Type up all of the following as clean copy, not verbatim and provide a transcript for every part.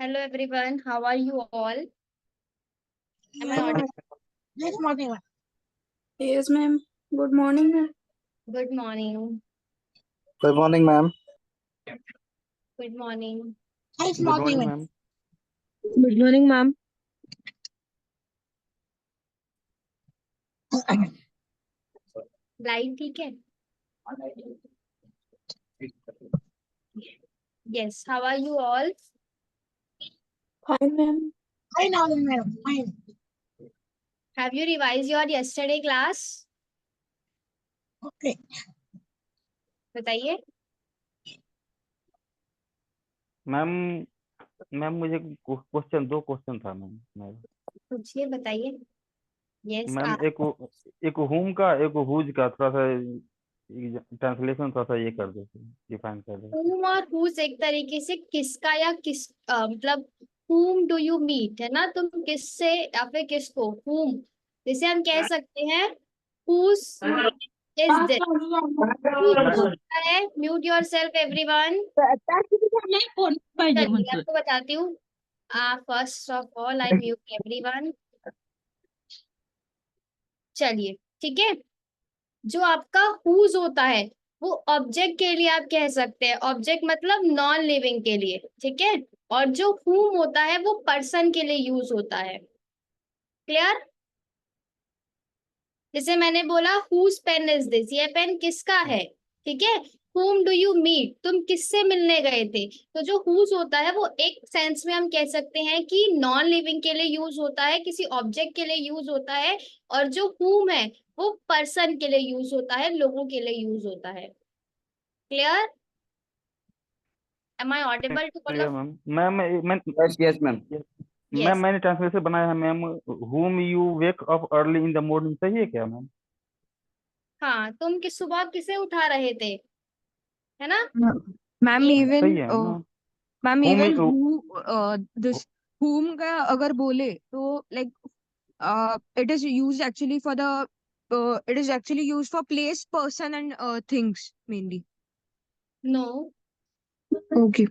Hello everyone, how are you all? Am I audible? Yes, morning, ma'am. Yes, ma'am. Good morning, ma'am. Good morning. Good morning, ma'am. Good morning. Yes, Good morning, morning, ma'am. ma'am. Good morning, ma'am. Light ठीक है? Yes, how are you all? Fine, ma'am. Fine, morning, madam. Fine. Have you revised your yesterday class? Okay. बताइए. Ma'am ma'am मुझे दो question था ma'am. पूछिए, बताइए. Yes, ma'am एक हुम का एक हुज का थोड़ा सा ट्रांसलेशन थोड़ा सा ये कर दो, डिफाइन कर दो. whom और whose एक तरीके से किसका या किस मतलब whom do you meet है ना, तुम किससे या फिर किसको whom, जैसे हम कह सकते हैं whose is this. है म्यूट योर सेल्फ एवरीवन. चलिए आपको बताती हूँ. First of all I mute everyone. चलिए ठीक है. जो आपका हुज होता है वो ऑब्जेक्ट के लिए आप कह सकते हैं. ऑब्जेक्ट मतलब नॉन लिविंग के लिए, ठीक है. और जो हुम होता है वो पर्सन के लिए यूज होता है. क्लियर? जैसे मैंने बोला हुज पेन इज दिस, ये पेन किसका है, ठीक है. whom डू यू मीट, तुम किससे मिलने गए थे. तो जो हुज होता है वो एक सेंस में हम कह सकते हैं कि नॉन लिविंग के लिए यूज होता है, किसी ऑब्जेक्ट के लिए यूज होता है. और जो हुम है वो पर्सन के लिए यूज होता है, लोगों के लिए यूज होता है. Clear? Am I audible to all of? Ma'am मैं Yes, ma'am. Ma'am yes. मैंने ट्रांसलेशन बनाया है ma'am. Whom you wake up early in the morning, सही है क्या मैम? हाँ, तुम किस सुबह किसे उठा रहे थे, है ना. मैम ये इवन सही है ना. मैम हुम इवन दिस whom का अगर बोले तो like it is used actually for the it is actually used for place, person and things mainly. No. Okay.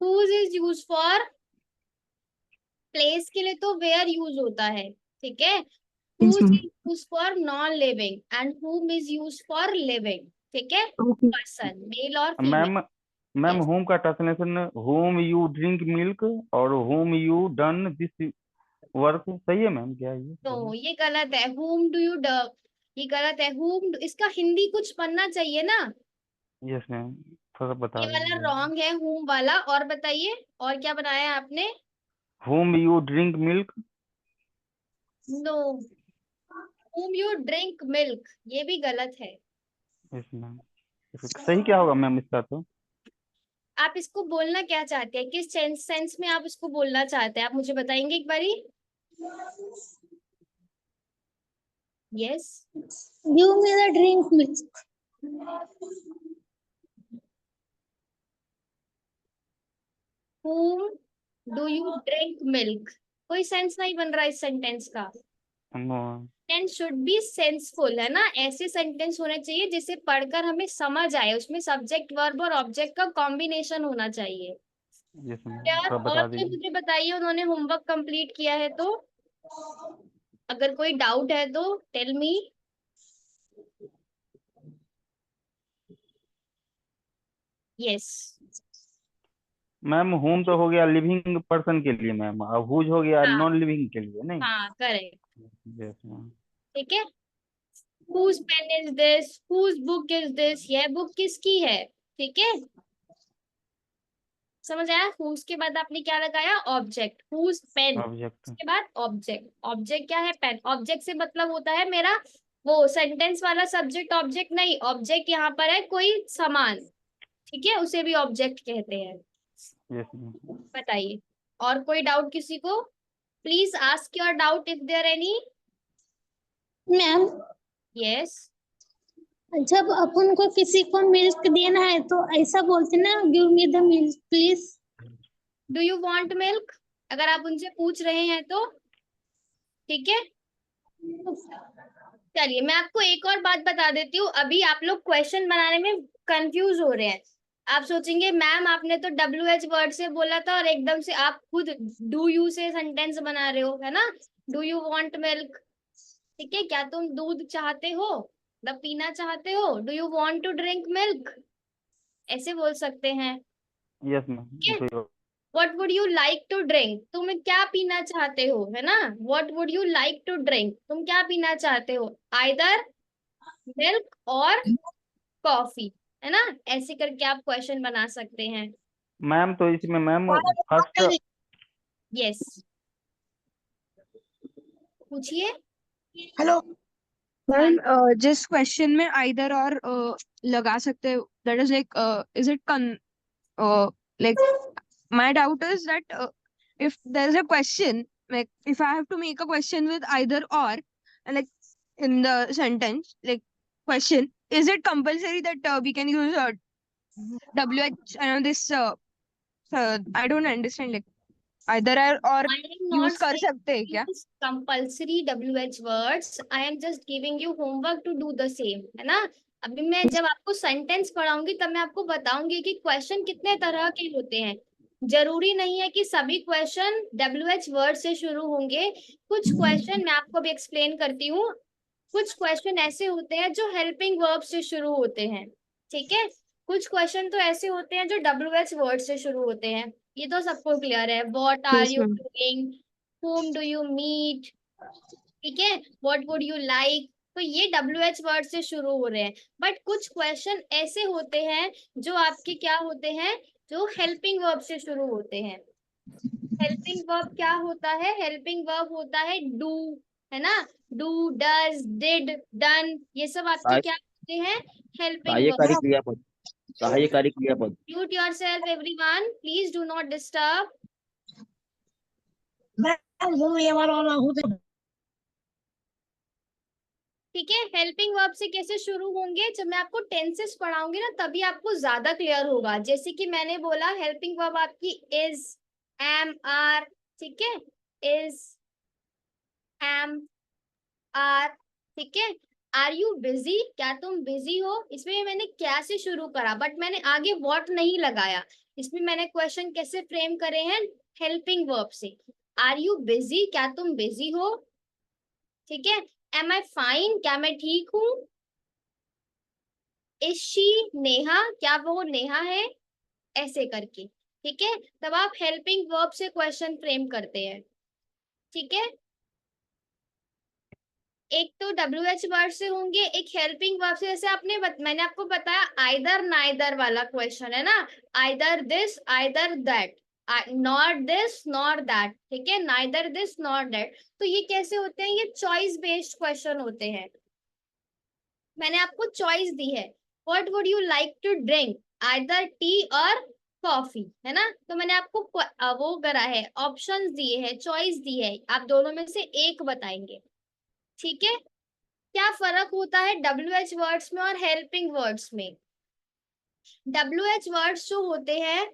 whose is use for place के लिए तो वेयर यूज होता है, ठीक है. Yes, whose ma'am. is used for non living and whom is used for living, ठीक है. Okay. Person male और female. Ma'am ma'am yes. Home का translation home you drink milk और home you done this work, सही है ma'am क्या ये? तो ये गलत है. whom do you do, ये गलत है. इसका हिंदी कुछ बनना चाहिए ना. यस मैम, थोड़ा बता ये वाला दीजिए. रॉन्ग है whom वाला. और बताइए और क्या बनाया है आपने. Whom you drink milk. No. whom you drink milk, ये भी गलत है. Yes ma'am. सही क्या होगा मैम इसका? तो आप इसको बोलना क्या चाहते हैं, किस सेंस में आप इसको बोलना चाहते हैं, आप मुझे बताएंगे एक बारी. Yes. Give me the drink, miss. whom do you drink milk, कोई सेंस नहीं बन रहा इस सेंटेंस का. No. Sentence should be senseful, है ना. ऐसे सेंटेंस होने चाहिए जिसे पढ़कर हमें समझ आए, उसमें सब्जेक्ट वर्ब और ऑब्जेक्ट का कॉम्बिनेशन होना चाहिए. यस मैम, यार थोड़ा और बता कोई दीजिए. मुझे बताइए उन्होंने होमवर्क कंप्लीट किया है तो. अगर कोई डाउट है तो tell me. Yes. Ma'am whom तो हो गया लिविंग पर्सन के लिए मैम, और हुज हो गया हाँ नॉन लिविंग के लिए, नहीं? हाँ करेक्ट. Yes ma'am. ठीक है. whose pen is this, whose book is this, यह बुक किसकी है, ठीक है. समझ आया. whose के बाद आपने क्या लगाया, ऑब्जेक्ट. whose pen, object. उसके बाद ऑब्जेक्ट. ऑब्जेक्ट क्या है, पेन. ऑब्जेक्ट से मतलब होता है मेरा वो सेंटेंस वाला सब्जेक्ट ऑब्जेक्ट नहीं. ऑब्जेक्ट यहाँ पर है कोई सामान, ठीक है, उसे भी ऑब्जेक्ट कहते हैं. Yes ma'am. बताइए और कोई डाउट किसी को. Please ask your doubt if there any. Ma'am, yes. जब अपन को किसी को मिल्क देना है तो ऐसा बोलते ना, give me the milk please. Do you want milk, अगर आप उनसे पूछ रहे हैं तो, ठीक है. चलिए मैं आपको एक और बात बता देती हूँ. अभी आप लोग क्वेश्चन बनाने में कंफ्यूज हो रहे हैं. आप सोचेंगे मैम आपने तो WH वर्ड से बोला था और एकदम से आप खुद डू यू से सेंटेंस बना रहे हो, है ना। डू यू वांट मिल्क, ठीक है, क्या तुम दूध चाहते हो, मतलब पीना चाहते हो, do you want to drink milk, ऐसे बोल सकते हैं। यस मैम, ठीक है, कोई बात। What would you like to drink, तुम क्या पीना चाहते हो, है ना। What would you like to drink, तुम क्या पीना चाहते हो, आइदर मिल्क और कॉफी, है ना। ऐसे करके आप क्वेश्चन बना सकते हैं। मैम तो इसमें मैम फर्स्ट यस, पूछिए। हेलो। हाँ, मैम जिस क्वेश्चन में आइदर और लगा सकते हैं, that is like is it like my doubt is that if there's a question, like if I have to make a question with either or, like in the sentence, like question, is it compulsory that we can use WH this I don't understand, like either or I am use not कर saying सकते हैं क्या? use compulsory WH words. I am just giving you homework to do the same, है ना। अभी मैं जब आपको सेंटेंस पढ़ाऊंगी तब मैं आपको बताऊंगी कि क्वेश्चन कितने तरह के होते हैं। जरूरी नहीं है कि सभी क्वेश्चन WH वर्ड से शुरू होंगे। कुछ क्वेश्चन मैं आपको भी एक्सप्लेन करती हूँ। कुछ क्वेश्चन ऐसे होते हैं जो हेल्पिंग वर्ब से शुरू होते हैं, ठीक है। कुछ क्वेश्चन तो ऐसे होते हैं जो WH वर्ड से शुरू होते हैं। ये तो सबको क्लियर है, what are Yes you ma'am. Doing, whom do you meet, ठीक है, व्हाट वुड यू लाइक। तो ये WH वर्ड से शुरू हो रहे हैं। बट कुछ क्वेश्चन ऐसे होते हैं जो आपके क्या होते हैं, जो हेल्पिंग वर्ब से शुरू होते हैं। हेल्पिंग वर्ब क्या होता है, हेल्पिंग वर्ब होता है डू, है ना। डू, डज, डिड, डन, ये सब आपके क्या होते हैं, हेल्पिंग सहायकारी वर्ब। क्रियापद, सहायकारी क्रियापद। Mute yourself everyone, please do not disturb. ठीक है, हेल्पिंग वर्ब से कैसे शुरू होंगे, जब मैं आपको टेंसेस पढ़ाऊंगी ना तभी आपको ज्यादा क्लियर होगा। जैसे कि मैंने बोला हेल्पिंग वर्ब आपकी इज, एम, आर, ठीक है, इज, एम, आर, ठीक है। आर यू बिजी, क्या तुम बिजी हो, इसमें मैंने क्या से शुरू करा बट मैंने आगे व्हाट नहीं लगाया। इसमें मैंने क्वेश्चन कैसे फ्रेम करे हैं, हेल्पिंग वर्ब से। आर यू बिजी, क्या तुम बिजी हो, ठीक है। एम आई फाइन, क्या मैं ठीक हूँ। इज शी नेहा, क्या वो नेहा है, ऐसे करके, ठीक है। तब आप हेल्पिंग वर्ब से क्वेश्चन फ्रेम करते हैं, ठीक है। एक तो WH वर्ड से होंगे, एक हेल्पिंग वर्ब से, जैसे मैंने आपको बताया आइदर नाइदर वाला क्वेश्चन है ना। Either this either that, not this not that, ठीक है, नाइदर दिस नॉट दैट। तो ये कैसे होते हैं, ये चॉइस बेस्ड क्वेश्चन होते हैं। मैंने आपको चॉइस दी है, what would you like to drink, either tea और कॉफी, है ना। तो मैंने आपको वो करा है, ऑप्शंस दिए हैं, चॉइस दी है, आप दोनों में से एक बताएंगे, ठीक है। क्या फर्क होता है WH वर्ड्स में और हेल्पिंग वर्ड्स में। WH वर्ड्स जो होते हैं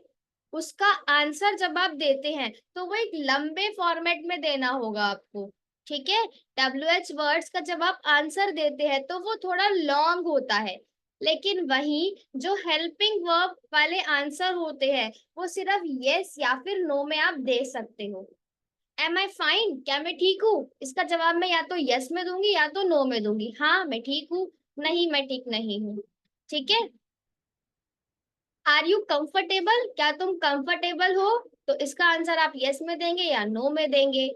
उसका आंसर जब आप देते हैं तो वो एक लंबे फॉर्मेट में देना होगा आपको, ठीक है। WH वर्ड्स का जब आप आंसर देते हैं तो वो थोड़ा लॉन्ग होता है। लेकिन वही जो हेल्पिंग वर्ब वाले आंसर होते हैं वो सिर्फ यस या फिर नो में आप दे सकते हो। एम आई फाइन, क्या मैं ठीक हूँ, इसका जवाब मैं या तो यस में दूंगी या तो नो में दूंगी। हाँ मैं ठीक हूँ, नहीं मैं ठीक नहीं हूँ, ठीक है। आर यू कंफर्टेबल, क्या तुम कंफर्टेबल हो, तो इसका आंसर आप यस में देंगे या नो में देंगे,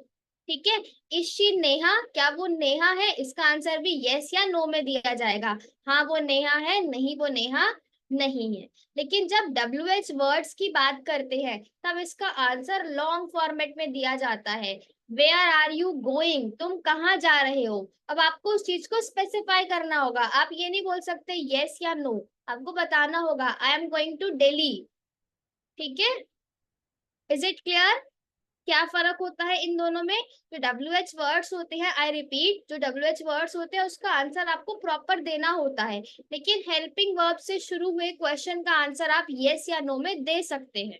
ठीक है। इज शी नेहा, क्या वो नेहा है, इसका आंसर भी यस या नो में दिया जाएगा। हाँ वो नेहा है, नहीं वो नेहा नहीं है। लेकिन जब WH वर्ड्स की बात करते हैं तब इसका आंसर लॉन्ग फॉर्मेट में दिया जाता है। वेयर आर यू गोइंग, तुम कहाँ जा रहे हो। अब आपको उस चीज को स्पेसिफाई करना होगा, आप ये नहीं बोल सकते यस या नो, आपको बताना होगा I am going to Delhi, ठीक है। इज इट क्लियर, क्या फर्क होता है इन दोनों में। जो WH वर्ड्स होते हैं, आई रिपीट, जो WH वर्ड्स होते हैं उसका आंसर आपको प्रॉपर देना होता है। लेकिन हेल्पिंग वर्ब से शुरू हुए क्वेश्चन का आंसर आप यस या नो में दे सकते हैं,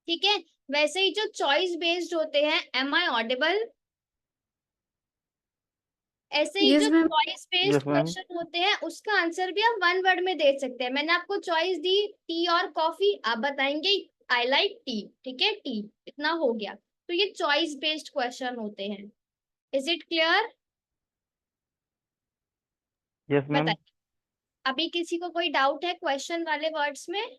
ठीक है। वैसे ही जो चॉइस बेस्ड होते हैं, एम आई ऑडिबल, ऐसे ही Yes, जो ma'am. Choice based yes ma'am. Question होते हैं उसका आंसर भी आप वन वर्ड में दे सकते हैं। मैंने आपको चॉइस दी टी और कॉफी, आप बताएंगे आई लाइक टी, ठीक है, टी, इतना हो गया। तो ये चॉइस बेस्ड क्वेश्चन होते हैं। Is it clear? Yes ma'am. बताइए, अभी किसी को कोई डाउट है क्वेश्चन वाले वर्ड्स में?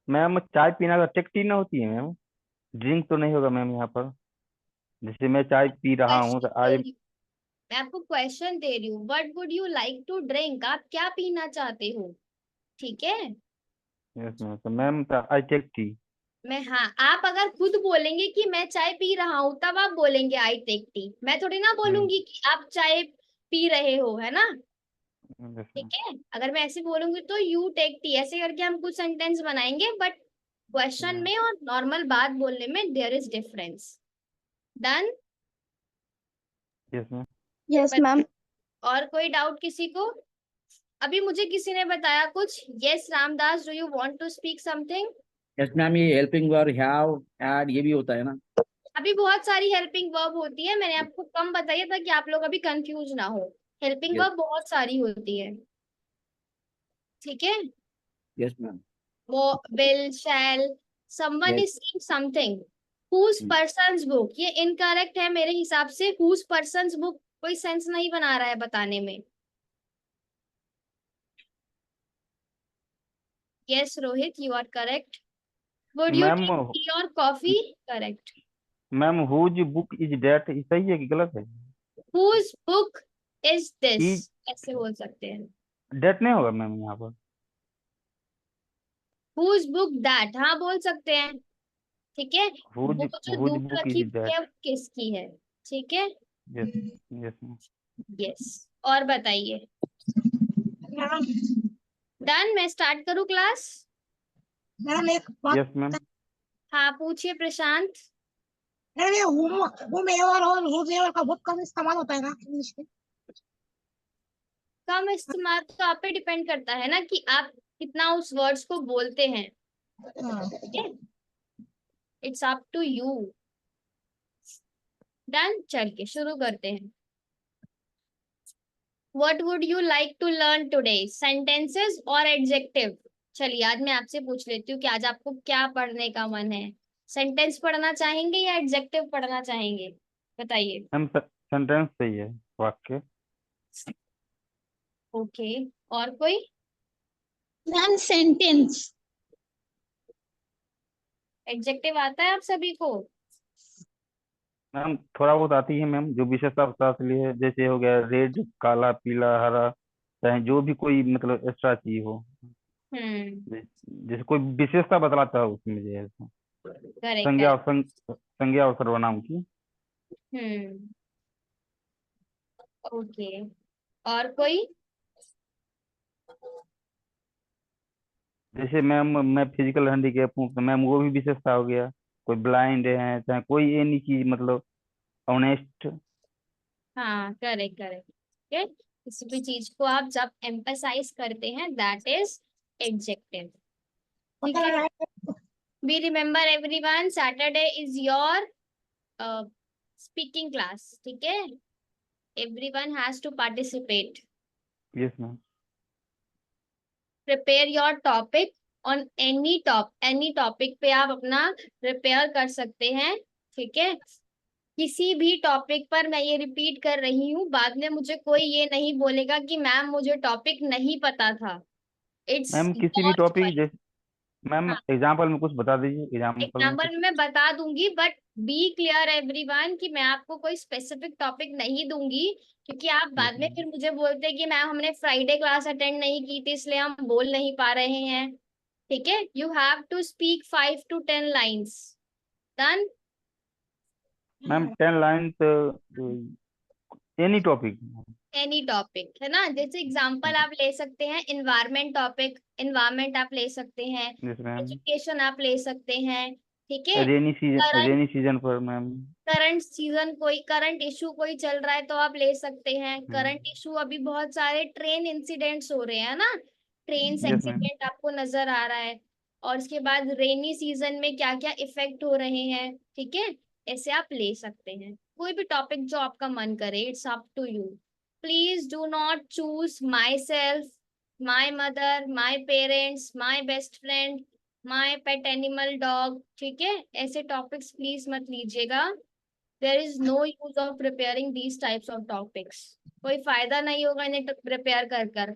मैम चाय पीना का टेक टी ना होती है मैम, ड्रिंक तो नहीं होगा मैम यहाँ पर? जैसे मैं चाय पी रहा हूँ तो क्वेश्चन दे आई। रही हूँ, मैं आपको क्वेश्चन दे रही हूँ, what would you like to drink, आप क्या पीना चाहते हो, ठीक है। यस मैम, तो मैम आई टेक टी। मैं, हाँ, आप अगर खुद बोलेंगे कि मैं चाय पी रहा हूँ तब आप बोलेंगे आई टेक टी। मैं थोड़ी ना बोलूंगी कि आप चाय पी रहे हो, है ना, यस ठीक मैम। है। अगर मैं ऐसे बोलूंगी तो यू टेक टी, ऐसे करके हम कुछ सेंटेंस बनाएंगे, बट क्वेश्चन में और नॉर्मल बात बोलने में there is difference. Done? Yes ma'am. Yes, ma'am. और कोई डाउट किसी को? अभी मुझे किसी ने बताया कुछ, yes Ramdas, do you want to speak something? Yes ma'am, ये हेल्पिंग वर्ब, हैव, ऐड, ये भी होता है ना? अभी बहुत सारी हेल्पिंग वर्ब होती है, मैंने आपको कम बताया ताकि आप लोग अभी कंफ्यूज ना हो। Helping yes. वर्ब बहुत सारी होती है, ठीक है। Yes ma'am. वो will, shall, someone yes. Is seeing something, whose person's book, ये इनकरेक्ट है मेरे हिसाब से। हुज पर्सन्स बुक कोई सेंस नहीं बना रहा है बताने में। Yes Rohit, you are correct. Would you ma'am take tea और coffee? Correct. Ma'am whose book is that, सही है कि गलत है? Whose book is this, is ऐसे बोल सकते हैं। डेट नहीं होगा मैम यहाँ पर? हुज बुक दैट, हाँ बोल सकते हैं, ठीक है। हुज वो जो हुज बुक बुक इज रखी हुई है डेट। वो किसकी है, ठीक है। यस। Yes ma'am. यस, और बताइए। डन? मैं स्टार्ट करूँ क्लास? मैडम एक बात, यस मैम। हाँ पूछिए प्रशांत। मैडम ये हुम एवर और हुज एवर का बहुत कम इस्तेमाल होता है ना इंग्लिश में? कम इस्तेमाल तो आप पे डिपेंड करता है ना कि आप कितना उस वर्ड्स को बोलते हैं, हाँ। ठीक है। It's up to you. Done, चल के शुरू करते हैं। What would you like to learn today, sentences और एडजेक्टिव? चलिए आज मैं आपसे पूछ लेती हूँ कि आज आपको क्या पढ़ने का मन है, सेंटेंस पढ़ना चाहेंगे या एडजेक्टिव पढ़ना चाहेंगे, बताइए। मैम सेंटेंस सही है, वाक्य। ओके, और कोई? Ma'am, sentence. एडजेक्टिव आता है आप सभी को? मैम थोड़ा बहुत आती है मैम, जो विशेषता बता लिए, जैसे हो गया रेड, काला, पीला, हरा, चाहे जो भी कोई मतलब एक्स्ट्रा चीज हो, जैसे कोई विशेषता बतलाता है उसमें जो है तो। करेक्ट संज्ञा है। और संज्ञा और सर्वनाम की। हम्म, ओके, और कोई? जैसे मैम मैं फिजिकल हैंडीकैप हूँ तो मैम वो भी विशेषता हो गया। कोई ब्लाइंड है, चाहे कोई एनी चीज, मतलब ऑनेस्ट। हाँ करेक्ट करेक्ट, ठीक है। किसी भी चीज को आप जब एम्फसाइज करते हैं दैट इज एडजेक्टिव, ठीक है। Be remember everyone, Saturday is your speaking class, ठीक है। Everyone has to participate. Yes ma'am. Prepare your topic on any topic पे आप अपना प्रिपेयर कर सकते हैं, ठीक है। किसी भी टॉपिक पर मैं ये रिपीट कर रही हूँ, बाद में मुझे कोई ये नहीं बोलेगा कि मैम मुझे टॉपिक नहीं पता था। इट्स मैम किसी भी योर टॉपिक, चॉइस। जैसे मैम हाँ, एग्जाम्पल में कुछ बता दीजिए, एग्जाम्पल में एग्जाम्पल कुछ। में मैं बता दूंगी, बट बी क्लियर एवरीवन कि मैं आपको कोई स्पेसिफिक टॉपिक नहीं दूंगी, क्योंकि आप यस बाद में मैम। फिर मुझे बोलते हैं कि मैम हमने फ्राइडे क्लास अटेंड नहीं की थी इसलिए हम बोल नहीं पा रहे हैं, ठीक है। You have to speak 5 to 10 lines. Done? Ma'am 10 line any topic. Any topic, है ना। जैसे एग्जांपल आप ले सकते हैं इन्वायरमेंट टॉपिक, इन्वायरमेंट आप ले सकते हैं, यस मैम। एजुकेशन आप ले सकते हैं, ठीक है। करंट रेनी सीजन पर मैम। करंट सीजन, कोई करंट इशू कोई चल रहा है तो आप ले सकते हैं करंट इशू। अभी बहुत सारे ट्रेन इंसिडेंट्स हो रहे हैं ना, ट्रेन यस मैम। एक्सीडेंट आपको नजर आ रहा है। और उसके बाद रेनी सीजन में क्या क्या इफेक्ट हो रहे हैं, ठीक है, ऐसे आप ले सकते हैं। कोई भी टॉपिक जो आपका मन करे, it's up to you. Please do not choose my self, my mother, my parents, my best friend, my pet animal dog, ठीक है? ऐसे टॉपिक्स प्लीज मत लीजिएगा। There is no use of preparing these types of topics. कोई फायदा नहीं होगा इन्हें प्रिपेयर कर,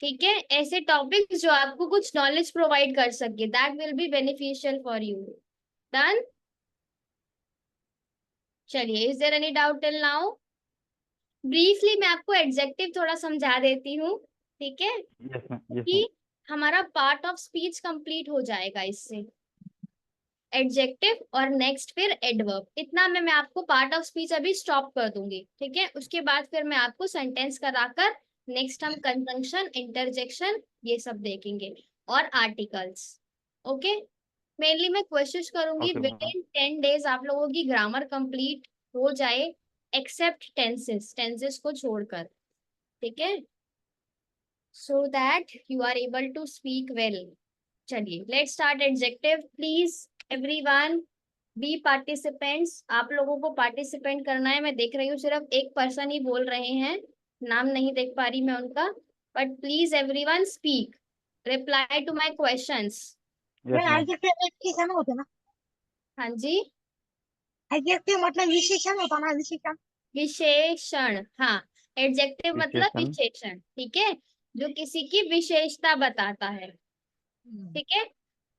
ठीक है? ऐसे टॉपिक्स जो आपको कुछ नॉलेज प्रोवाइड कर सके, that will be beneficial for you. Done? चलिए, is there any doubt till now? Briefly मैं आपको एडजेक्टिव थोड़ा समझा देती हूँ, ठीक है? Yes ma'am, yes ma'am. कि हमारा पार्ट ऑफ स्पीच कंप्लीट हो जाएगा इससे, एडजेक्टिव और नेक्स्ट फिर एडवर्ब। इतना मैं आपको पार्ट ऑफ स्पीच अभी स्टॉप कर दूंगी, ठीक है? उसके बाद फिर मैं आपको सेंटेंस कराकर नेक्स्ट हम कंजंक्शन, इंटरजेक्शन ये सब देखेंगे और आर्टिकल्स। ओके? मेनली मैं कोशिश करूंगी okay with ma'am. In 10 days आप लोगों की ग्रामर कंप्लीट हो जाए, एक्सेप्ट टेंसेस को छोड़कर, ठीक है? So that you are able to speak well. चलिए, let's start adjective. Please everyone be participants. आप लोगों को पार्टिसिपेंट करना है। मैं देख रही हूँ सिर्फ एक पर्सन ही बोल रहे हैं, नाम नहीं देख पा रही मैं उनका, but please everyone speak, reply to my questions. Yes मैं मैम। एडजेक्टिव विशेषण होते ना, हाँ जी, एडजेक्टिव मतलब विशेषण होता ना, विशेषण। विशेषण। हाँ, एडजेक्टिव मतलब विशेषण। विशेषण, ठीक है? जो किसी की विशेषता बताता है, ठीक है?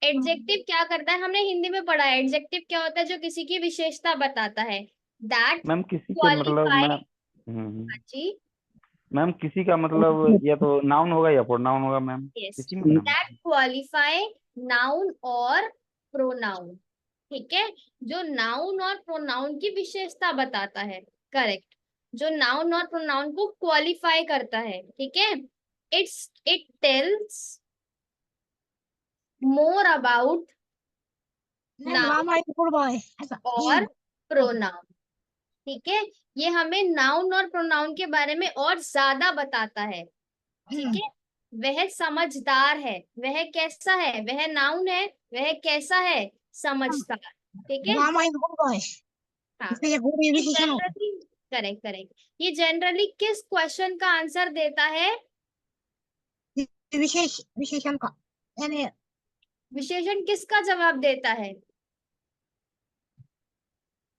एडजेक्टिव क्या करता है, हमने हिंदी में पढ़ा है। एडजेक्टिव क्या होता है? जो किसी की विशेषता बताता है, दैट मैम किसी के मतलब क्वालिफाई। मैम, हाँ जी, मैम किसी का मतलब या तो नाउन होगा या प्रोनाउन होगा मैम, यस, किसी में नाम। दैट क्वालिफाई नाउन और प्रोनाउन, ठीक है? जो नाउन और प्रोनाउन की विशेषता बताता है, करेक्ट, जो नाउन और प्रोनाउन को क्वालिफाई करता है, ठीक है? It tells more about noun Rama is good boy ऐसा। और प्रोनाउन, ठीक है? ये हमें नाउन और प्रोनाउन के बारे में और ज्यादा बताता है, ठीक है? वह समझदार है, वह कैसा है? वह नाउन है, वह कैसा है? समझदार, ठीक है? रामा इज गुड बॉय, हाँ, इसलिए ये गुड ये विशेषण होता जनरली, करेक्ट करेक्ट, ये जनरली किस क्वेश्चन का आंसर देता है? है। विशेष विशेषण का यानी विशेषण किसका जवाब देता है?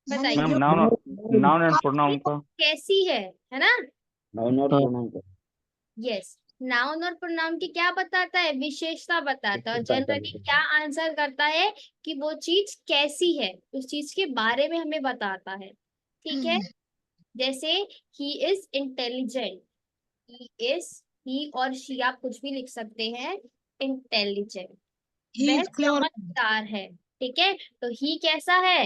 यानी बताइए। मैम जो नाउन, नाउन एंड प्रोनाउन का। कैसी है ना? नाउन और प्रोनाउन का यस, नाउन और प्रोनाउन की क्या बताता है? विशेषता बताता है। और विशेषता जनरली बताता है। क्या आंसर करता है कि वो चीज कैसी है, उस चीज के बारे में हमें बताता है, ठीक है? जैसे he is intelligent, he is, he और शी आप कुछ भी लिख सकते हैं, इंटेलिजेंट, ही वह इज क्लेवर, समझदार है, ठीक है? तो ही कैसा है?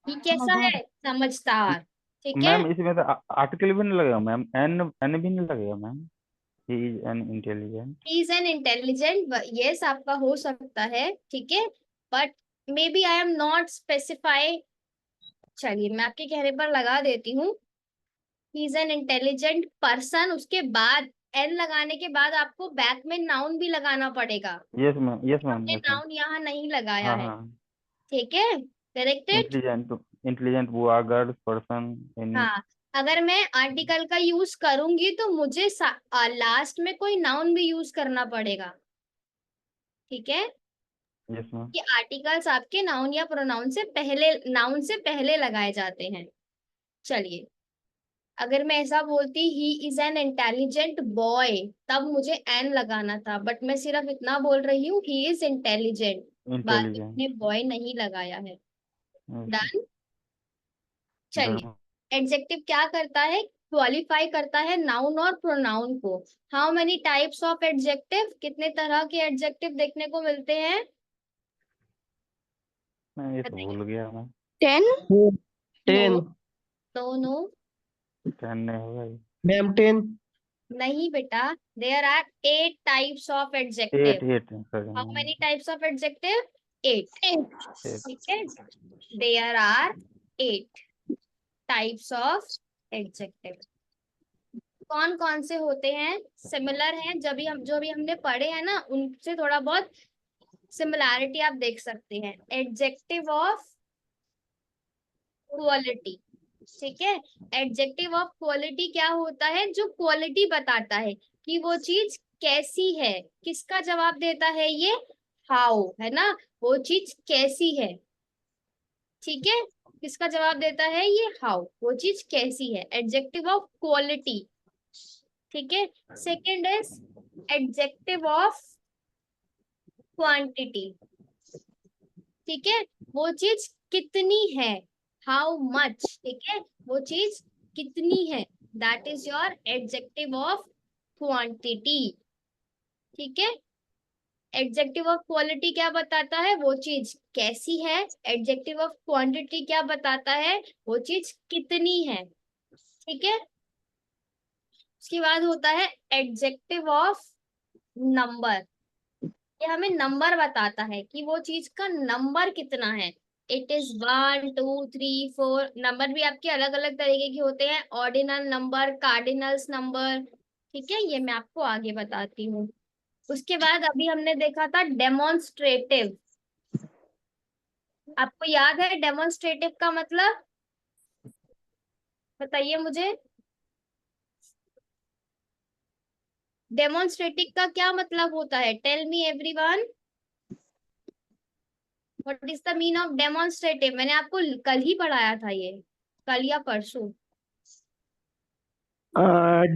ही कैसा समझदार। है? समझदार, ठीक है? मैम इसमें तो आर्टिकल भी नहीं लगेगा मैम, एन एन भी नहीं लगेगा ma'am. He is an intelligent. He is an intelligent, yes आपका हो सकता है, ठीक है? But may be I am not specify. चलिए, मैं आपके कहने पर लगा देती हूँ, he is an intelligent person, उसके बाद एन लगाने के बाद आपको बैक में नाउन भी लगाना पड़ेगा। यस मैम, यस मैम, हमने यस मैम। नाउन यहाँ नहीं लगाया हाँ है, हाँ। ठीक है? करेक्टेड। इंटेलिजेंट, इंटेलिजेंट बुआ, गर्ल, पर्सन, एनी। हाँ, अगर मैं आर्टिकल का यूज करूंगी तो मुझे लास्ट में कोई नाउन भी यूज करना पड़ेगा, ठीक है? Yes ma'am. कि आर्टिकल्स आपके नाउन या प्रोनाउन से पहले, नाउन से पहले लगाए जाते हैं। चलिए, अगर मैं ऐसा बोलती ही इज एन इंटेलिजेंट बॉय, तब मुझे एन लगाना था, बट मैं सिर्फ इतना बोल रही हूँ ही इज इंटेलिजेंट, बाद में इंटेलिजेंट। मैंने बॉय नहीं लगाया है। डन? चलिए, डन। एडजेक्टिव क्या करता है? क्वालिफाई करता है नाउन और प्रोनाउन को। How many types of adjective, कितने तरह के एडजेक्टिव देखने को मिलते हैं? मैं ये तो बताइए। भूल गया मैं। 10 नो, 10 तो नो, 10 नहीं होगा ये। मैम 10 नहीं बेटा, there are 8 types of adjective. 8, 8 sorry how ma'am. Many types of adjective? 8, 8। ठीक है? There are 8 types of adjective. कौन कौन से होते हैं? सिमिलर हैं, जब भी हम जो भी हमने पढ़े हैं ना, उनसे थोड़ा बहुत सिमिलैरिटी आप देख सकते हैं। एडजेक्टिव ऑफ क्वालिटी, ठीक है। एडजेक्टिव ऑफ क्वालिटी क्या होता है? जो क्वालिटी बताता है कि वो चीज कैसी है। किसका जवाब देता है ये? हाउ, है ना, वो चीज कैसी है। ठीक है, किसका जवाब देता है ये? हाउ, वो चीज कैसी है, एडजेक्टिव ऑफ क्वालिटी। ठीक है। Second is adjective of quantity. ठीक है, वो चीज कितनी है, हाउ मच। ठीक है, वो चीज कितनी है, that is your adjective of quantity. ठीक है, एडजेक्टिव ऑफ क्वालिटी क्या बताता है? वो चीज कैसी है। एडजेक्टिव ऑफ क्वांटिटी क्या बताता है? वो चीज कितनी है। ठीक है, उसके बाद होता है एडजेक्टिव ऑफ नंबर। ये हमें नंबर बताता है कि वो चीज का नंबर कितना है। It is 1 2 3 4। नंबर भी आपके अलग अलग तरीके के होते हैं, ऑर्डिनल नंबर, कार्डिनल्स नंबर। ठीक है, ये मैं आपको आगे बताती हूँ। उसके बाद अभी हमने देखा था डेमोन्स्ट्रेटिव। आपको याद है डेमोन्स्ट्रेटिव का मतलब? बताइए मुझे, डेमोन्स्ट्रेटिव का क्या मतलब होता है? Tell me everyone, what is the mean of demonstrative? मैंने आपको कल ही पढ़ाया था ये, कल या परसों।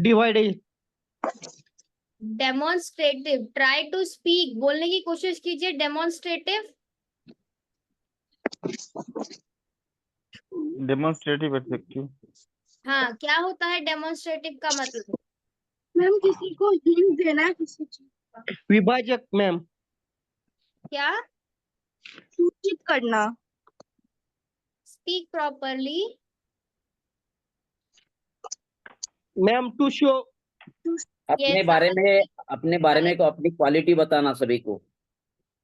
Divided. Demonstrative, try to speak, बोलने की कोशिश कीजिए। Demonstrative, demonstrative adjective. हाँ, क्या होता है डेमोन्स्ट्रेटिव का मतलब? मैम किसी को हिंट देना है किसी चीज का। विभाजक मैम। क्या? सूचित करना। Speak properly. Ma'am to show. Yes, अपने बारे में को अपनी क्वालिटी बताना सभी को।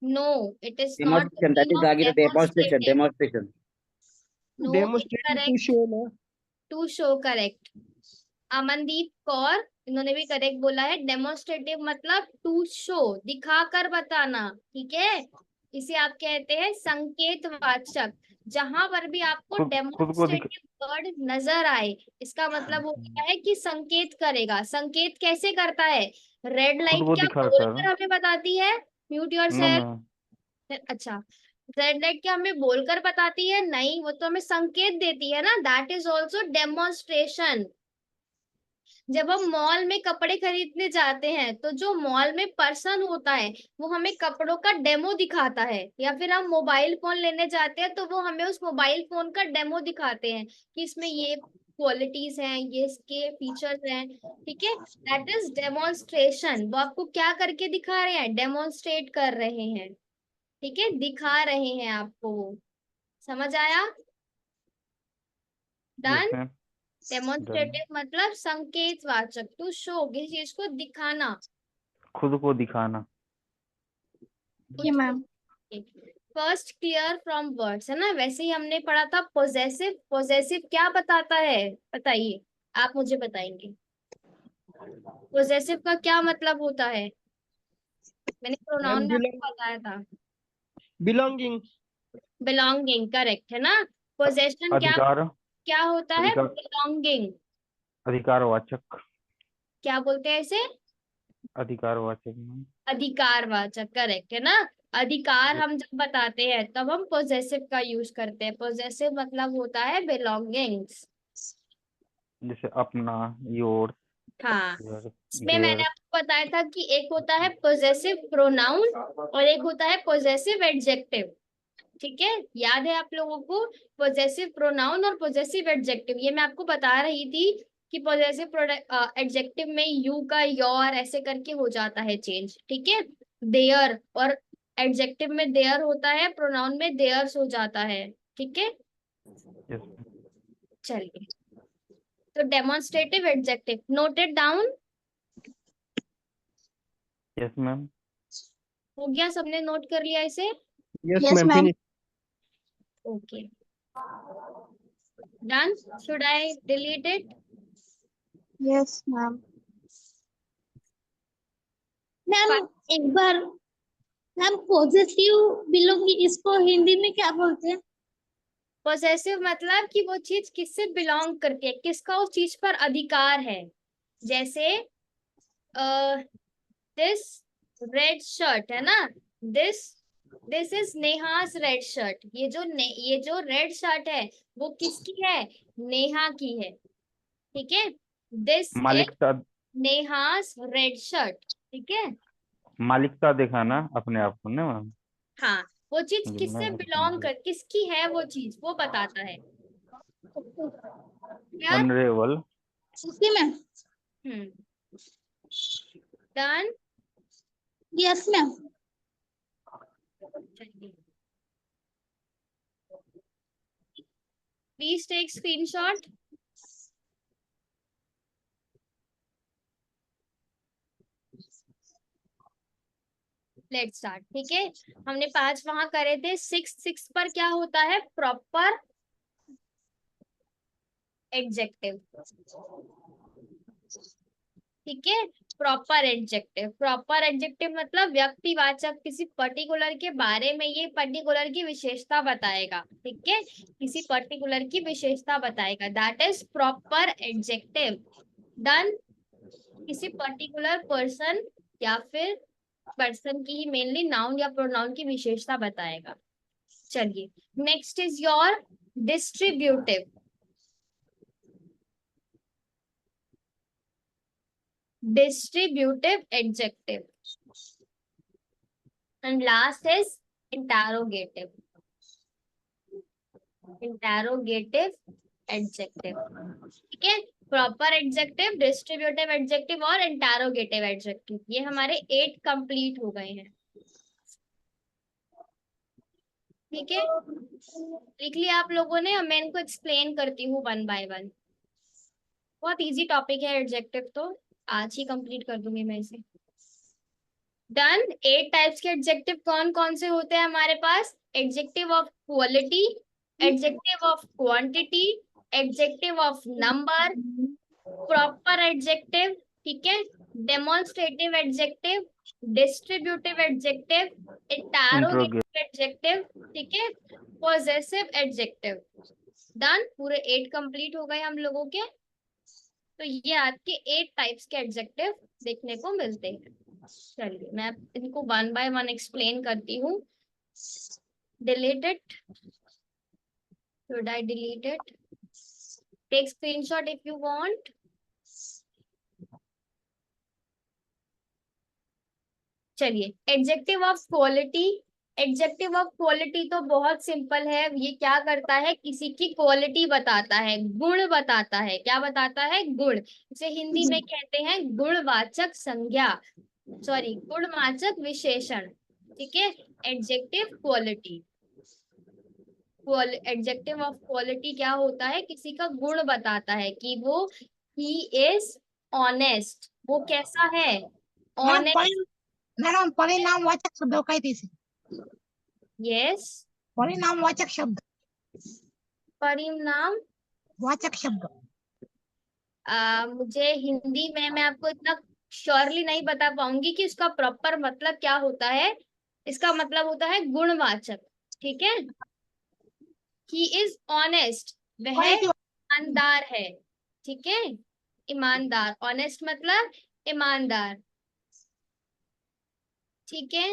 No, it is not the demonstration, that mean is of आगे demonstration, demonstrative. Demonstration. No, demonstrative to incorrect. Show ना। To show, correct. Amandeep Kaur, इन्होंने भी करेक्ट बोला है। डेमोन्स्ट्रेटिव मतलब टू शो, दिखाकर बताना। ठीक है, इसे आप कहते हैं संकेतवाचक। जहां पर भी आपको खुद को दिख डेमोन्स्ट्रेटिव वर्ड नजर आए, इसका मतलब हो गया है कि संकेत करेगा। संकेत कैसे करता है? रेड खुद लाइट को क्या दिखाता बोलकर है। हमें बताती है? Mute your no self. Ma'am. अच्छा, रेड लाइट क्या हमें बोलकर बताती है? नहीं, वो तो हमें संकेत देती है ना, दैट इज ऑल्सो डेमोन्स्ट्रेशन। जब हम मॉल में कपड़े खरीदने जाते हैं तो जो मॉल में पर्सन होता है वो हमें कपड़ों का डेमो दिखाता है, या फिर हम मोबाइल फोन लेने जाते हैं तो वो हमें उस मोबाइल फोन का डेमो दिखाते हैं कि इसमें ये क्वालिटीज हैं, ये इसके फीचर्स हैं। ठीक है, दैट इज डेमोन्स्ट्रेशन। वो आपको क्या करके दिखा रहे हैं? डेमोन्स्ट्रेट कर रहे हैं। ठीक है, दिखा रहे हैं आपको वो। समझ आया? Yes done. Ma'am. Done. Demonstrative मतलब संकेतवाचक, टू शो, किसी चीज को दिखाना। खुद को दिखाना। Okay ma'am. First clear from words, है ना। वैसे ही हमने पढ़ा था पोजेसिव। पोजेसिव क्या बताता है? बताइए, आप मुझे बताएंगे पोजेसिव का क्या मतलब होता है? मैंने प्रोनाउन मैम में आपको बताया था। बिलोंगिंग। बिलोंगिंग, करेक्ट, है ना। पोजेशन क्या अधिकार। क्या होता है? अधिकार। बिलोंगिंग। अधिकारवाचक। क्या बोलते हैं इसे? अधिकारवाचक मैम। अधिकारवाचक, करेक्ट, है ना। अधिकार हम जब बताते हैं तब हम पोजेसिव का यूज करते हैं। पोजेसिव मतलब होता है बिलोंगिंग्स। जैसे अपना, योर, हाँ, योर, इसमें मैंने देयर। आपको बताया था कि एक होता है पोजेसिव प्रोनाउन और एक होता है पोजेसिव एडजेक्टिव। ठीक है, याद है आप लोगों को? पोजेसिव प्रोनाउन और पोजेसिव एडजेक्टिव, ये मैं आपको बता रही थी कि पोजेसिव एडजेक्टिव में यू का योर ऐसे करके हो जाता है चेंज। ठीक है, देयर, और एडजेक्टिव में देयर होता है, प्रोनाउन में देयर्स हो जाता है। ठीक है, यस। चलिए, तो demonstrative adjective noted down yes ma'am. हो गया? सबने नोट कर लिया इसे? Yes ma'am finish. Okay, done. Should I delete it? Yes ma'am. Ma'am एक बार, मैम पॉजिटिव बिलोंगिंग इसको हिंदी में क्या बोलते हैं? पोजेसिव मतलब कि वो चीज किससे बिलोंग करती है, किसका उस चीज पर अधिकार है। जैसे दिस रेड शर्ट है ना, दिस इज नेहास रेड शर्ट। ये जो रेड शर्ट है वो किसकी है, नेहा की है। ठीक है, दिस इज मालिकता, नेहास रेड शर्ट। ठीक है, मालिकता देखा ना अपने आप को ना मैम। हाँ, वो चीज मुझे किससे मैं बिलोंग कर, किसकी है वो चीज, वो बताता है यार। Honourable. Okay ma'am. Done. Yes ma'am. Please take screenshot. Let's start. ठीक है, हमने 5 वहां करे थे। 6 पर क्या होता है, प्रॉपर एडजेक्टिव। ठीक है, प्रॉपर एडजेक्टिव। प्रॉपर एडजेक्टिव मतलब व्यक्तिवाचक, किसी पर्टिकुलर के बारे में ये पर्टिकुलर की विशेषता बताएगा। ठीक है, किसी पर्टिकुलर की विशेषता बताएगा, that is proper adjective. Done. किसी पर्टिकुलर पर्सन या फिर पर्सन की ही मेनली नाउन या प्रोनाउन की विशेषता बताएगा। चलिए, next is your distributive. Distributive adjective and last is interrogative. Interrogative adjective. ठीक है, प्रॉपर एडजेक्टिव, डिस्ट्रीब्यूटिव एडजेक्टिव और इंटरोगेटिव एडजेक्टिव, ये हमारे 8 कंप्लीट हो गए हैं। ठीक है, लिख लिया आप लोगों ने। अब मैं इनको एक्सप्लेन करती हूँ 1 बाय 1। बहुत इजी टॉपिक है एडजेक्टिव, तो आज ही कंप्लीट कर दूंगी मैं इसे। डन। 8 टाइप्स के एडजेक्टिव कौन कौन से होते हैं हमारे पास, adjective of quality, adjective of quantity, adjective of number, proper adjective, ठीक है, demonstrative adjective, distributive adjective, interrogate. Interrogative adjective, ठीक है, पॉजेसिव एडजेक्टिव। डन, पूरे 8 कंप्लीट हो गए हम लोगों के। तो ये आपके 8 टाइप्स के एडजेक्टिव देखने को मिलते हैं। चलिए, मैं इनको 1 बाय 1 एक्सप्लेन करती हूँ। Delete it, should I delete it? Take screenshot if you want. चलिए, adjective of quality. Adjective of quality तो बहुत सिंपल है, ये क्या करता है, किसी की क्वालिटी बताता है, गुण बताता है। क्या बताता है, गुण। इसे हिंदी में कहते हैं गुणवाचक संज्ञा, सॉरी गुणवाचक विशेषण। ठीक है, adjective quality. Adjective of quality क्या होता है, किसी का गुण बताता है कि वो ही इज ऑनेस्ट, वो कैसा है, मैडम ऑनेस्ट। मैडम परिणामवाचक शब्द काय ते यस, परिणामवाचक शब्द, परिणाम। वाचक शब्द। मुझे हिंदी में मैं आपको इतना श्योरली नहीं बता पाऊंगी कि उसका प्रॉपर मतलब क्या होता है। इसका मतलब होता है गुणवाचक। ठीक है, ही इज ऑनेस्ट, वह क्वालिटी ईमानदार है। ठीक है, ईमानदार, ऑनेस्ट मतलब ईमानदार। ठीक है,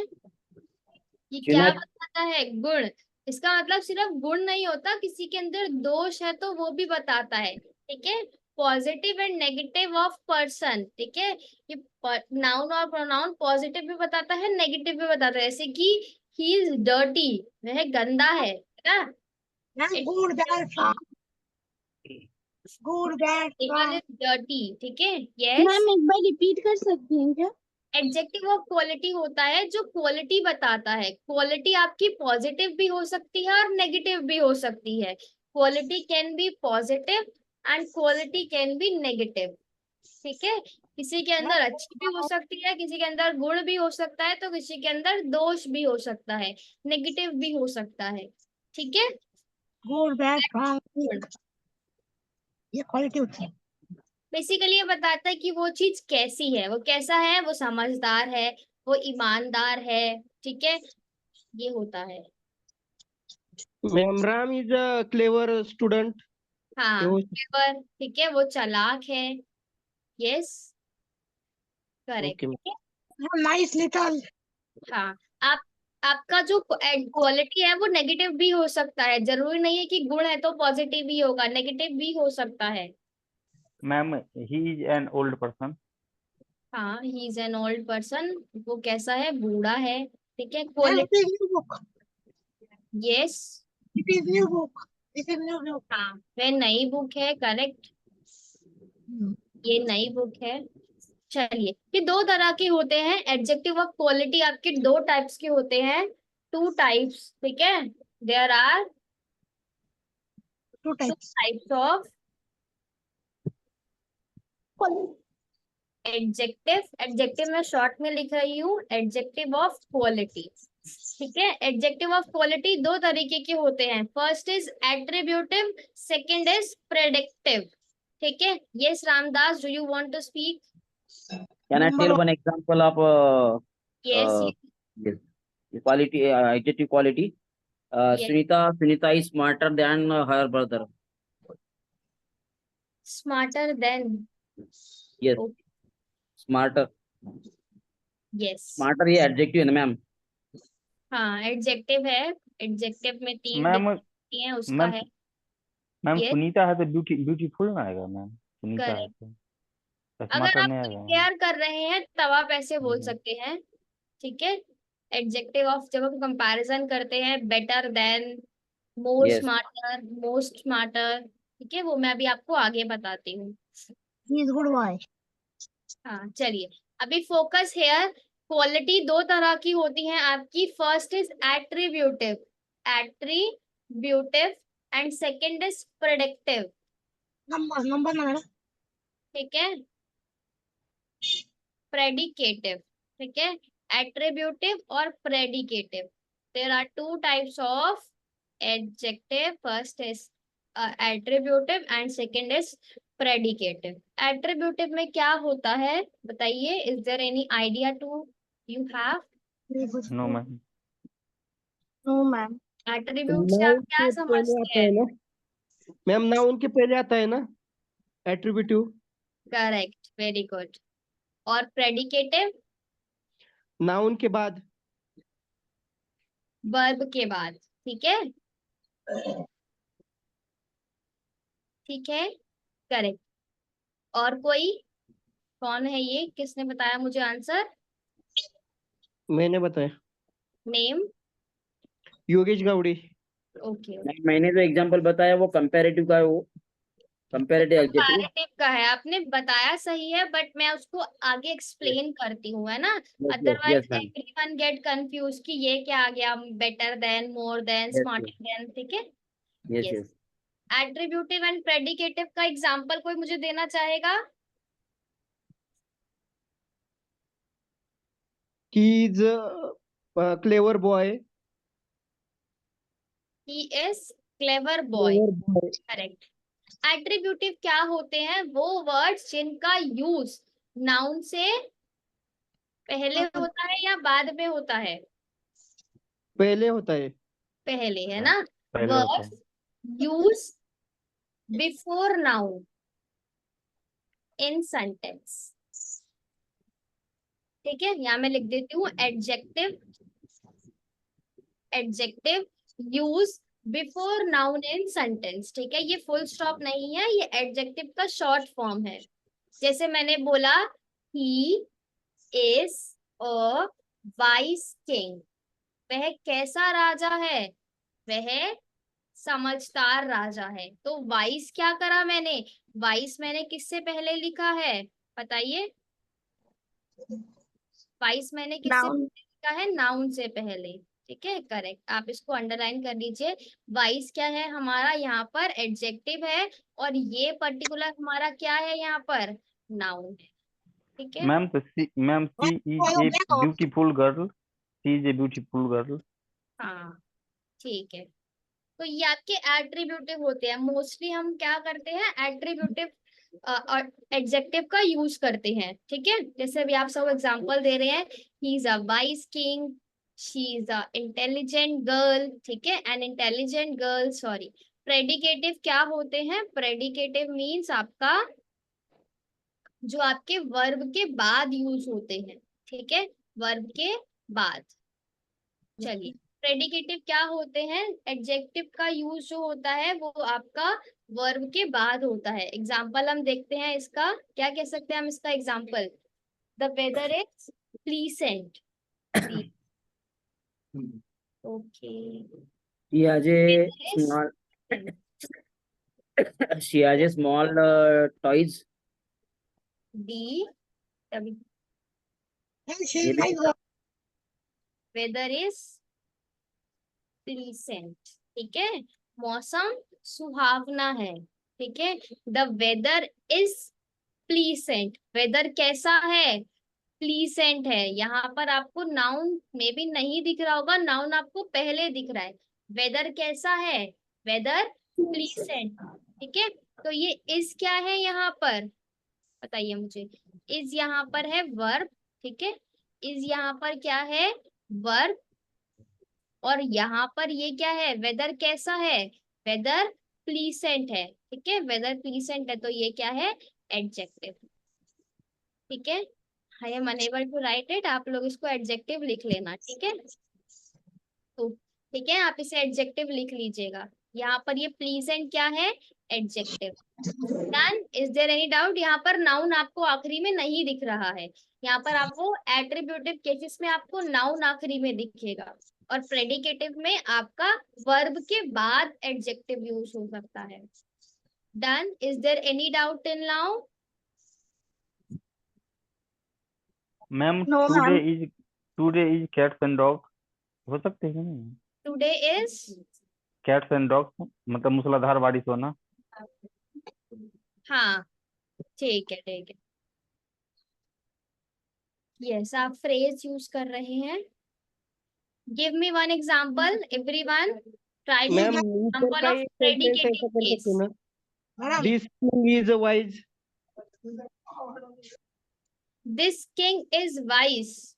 ये क्या Cannot बताता है, गुण। इसका मतलब सिर्फ गुण नहीं होता, किसी के अंदर दोष है तो वो भी बताता है। ठीक है, positive and negative of person. ठीक है, ये नाउन और प्रोनाउन पॉजिटिव भी बताता है, नेगेटिव भी बताता है। जैसे कि ही इज डर्टी, वह गंदा है ना। Good bad good bad table is dirty. ठीक है, यस। मैम एक बार रिपीट कर सकती हैं क्या? एडजेक्टिव ऑफ क्वालिटी होता है जो क्वालिटी बताता है। क्वालिटी आपकी पॉजिटिव भी हो सकती है और नेगेटिव भी हो सकती है। Quality can be positive and quality can be negative. ठीक है, किसी के अंदर अच्छी भी हो सकती है, किसी के अंदर गुण भी हो सकता है, तो किसी के अंदर दोष भी हो सकता है, नेगेटिव भी हो सकता है। ठीक है, गुड बैड ये क्वालिटी होती है। बेसिकली ये बताता है कि वो चीज कैसी है, वो कैसा है, वो समझदार है, वो ईमानदार है। ठीक है, ये होता है। Ma'am Ram is a clever student. हाँ clever, ठीक है, वो चालाक है। Yes, okay correct. Nice little. हाँ, आप आपका जो क्वालिटी है वो नेगेटिव भी हो सकता है, जरूरी नहीं है कि गुण है तो पॉजिटिव ही होगा, नेगेटिव भी हो सकता है। Ma'am he is an old person. हाँ, he is an old person, वो कैसा है, बूढ़ा है, ठीक है। Ma'am quality, it is new book. Yes, it is new book. It is new book. हाँ, वह नई बुक है, करेक्ट, ये नई बुक है। चलिए, ये दो तरह के होते हैं एडजेक्टिव ऑफ क्वालिटी, आपके दो टाइप्स के होते हैं, टू टाइप्स, ठीक है। There are two two types. Types of adjective. Adjective में शॉर्ट में लिख रही हूँ, एडजेक्टिव ऑफ क्वालिटी, ठीक है। एडजेक्टिव ऑफ क्वालिटी दो तरीके के होते हैं, first is attributive, second is predictive, ठीक है। Yes Ramdas, do you want to speak? Can I number tell one example of yes, yes, quality, adjective quality? Yes, Sunita is smarter than her brother. Smarter than, Yes, smarter. Yes, Smarter ये adjective है ना ma'am? हाँ adjective है, adjective में तीन ma'am degree है उसका ma'am है। मैम ये सुनीता है तो ब्यूटीफुल ना आएगा मैम, सुनीता है करेक्ट, तो अगर स्मार्टर आप नहीं आएगा मैम। कंपेयर कर रहे हैं तब आप ऐसे बोल हम्म, सकते हैं, ठीक है। एडजेक्टिव ऑफ जब हम कंपैरिजन करते हैं, बेटर देन, मोर Yes. स्मार्टर, मोस्ट स्मार्टर, ठीक है, वो मैं अभी आपको आगे बताती हूँ। He is good boy. हाँ चलिए, अभी फोकस हेयर। क्वालिटी दो तरह की होती हैं आपकी, first is attributive, attributive, and second is predictive, number number ना मैडम। ठीक है। प्रेडिकेटिव, ठीक है, एट्रीब्यूटिव और predicative. There are two types of adjective, first is attributive and second is predicative. Attributive में क्या होता है बताइए, is there any idea to you have? No ma'am. No ma'am. Attribute से आप नाउन क्या के पहले समझते आता हैं? है ना मैम, नाउन के पहले आता है ना एट्रीब्यूटिव। Correct, very good. और प्रेडिकेटिव नाउन के बाद। वर्ब के बाद, ठीक है, ठीक है, करेक्ट। और कोई, कौन है ये, किसने बताया मुझे आंसर? मैंने बताया, नेम? योगेश गावड़े। ओके, मैंने जो एग्जांपल बताया वो कंपैरेटिव का है, वो कंपैरेटिव एडजेक्टिव। कंपैरेटिव का है, आपने बताया सही है, बट मैं उसको आगे एक्सप्लेन करती हूँ, है ना। Yes yes otherwise yes ma'am. Everyone get confuse कि ये क्या आ गया, better than, more than, yes smarter than, ठीक है। Yes yes, yes. Attributive and predicative का एग्जांपल कोई मुझे देना चाहेगा? He is clever boy. He is clever boy, clever boy. Correct. Attributive क्या होते हैं, वो वर्ड्स जिनका यूज नाउन से पहले होता है या बाद में होता है? पहले होता है। पहले, है ना। पहले होता है। Words use before noun in sentence, ठीक है। यहाँ मैं लिख देती हूँ, adjective, adjective use before noun in sentence, ठीक है। ये फुल स्टॉप नहीं है, ये एडजेक्टिव का शॉर्ट फॉर्म है। जैसे मैंने बोला, he is a vice king, वह कैसा राजा है, वह समझदार राजा है। तो वाइस क्या करा मैंने, वाइस मैंने किससे पहले लिखा है बताइए, वाइस मैंने किससे नाउन। पहले लिखा है, नाउन से पहले, ठीक है, करेक्ट। आप इसको अंडरलाइन कर लीजिए। वाइस क्या है हमारा, यहाँ पर एडजेक्टिव है, और ये पर्टिकुलर हमारा क्या है यहाँ पर, नाउन है, ठीक है। मैम तो she is a beautiful girl, she is a beautiful girl. हाँ, ठीक है। तो ये आपके एट्रीब्यूटिव होते हैं, मोस्टली हम क्या करते हैं, एट्रीब्यूटिव एडजेक्टिव का यूज करते हैं, ठीक है। जैसे अभी आप सब एग्जांपल दे रहे हैं, he is a vice king, she is a intelligent girl, ठीक है, an intelligent girl, sorry. Predicative क्या होते हैं? प्रेडिकेटिव मीन्स आपका जो आपके वर्ब के बाद यूज होते हैं, ठीक है, वर्ब के बाद। चलिए, प्रेडिकेटिव क्या होते हैं? एडजेक्टिव का यूज जो होता है वो आपका वर्ब के बाद होता है। एग्जाम्पल हम देखते हैं इसका, क्या कह सकते हैं हम इसका example? The weather is pleasant. Okay, She has a weather is, small she has a small toys. डी तभी, And she ये भी likes the weather is pleasant, ठीक है, मौसम सुहावना है, ठीक है। The weather is pleasant, weather कैसा है? प्लीसेंट है। यहाँ पर आपको नाउन में भी नहीं दिख रहा होगा, नाउन आपको पहले दिख रहा है। वेदर कैसा है? वेदर प्लीसेंट, ठीक है। तो ये इज क्या है यहाँ पर, बताइए मुझे। इज यहाँ पर है वर्ब, ठीक है, इज यहाँ पर क्या है? वर्ब। और यहाँ पर ये क्या है? वेदर कैसा है? वेदर प्लीसेंट है, ठीक है, वेदर प्लीसेंट है, तो ये क्या है? एडजेक्टिव, ठीक है। I am unable to write it, आप लोग इसको एडजेक्टिव लिख लेना, ठीक है। तो ठीक है, आप इसे एडजेक्टिव लिख लीजिएगा। यहाँ पर ये प्लीजेंट क्या है? Adjective. Done. Is there any doubt? यहाँ पर नाउन आपको आखिरी में नहीं दिख रहा है, यहाँ पर आपको एट्रीब्यूटिव केसेस में आपको नाउन आखिरी में दिखेगा, और प्रेडिकेटिव में आपका वर्ब के बाद एडजेक्टिव यूज हो सकता है। Done. Is there any doubt till now? Ma'am No, today is cats and dog हो सकते हैं नहीं? Today is, cats and dogs मतलब मूसलाधार बारिश होना। हाँ ठीक है, ठीक है, यस, आप फ्रेज यूज कर रहे हैं। Give me one example everyone, try to ma'am give ऊपर एग्जांपल का ऑफ ये सेंटेंस प्रेडिकेटिव ऐसा कर सकते केस। हो ना, madam. This king is wise. This king is wise.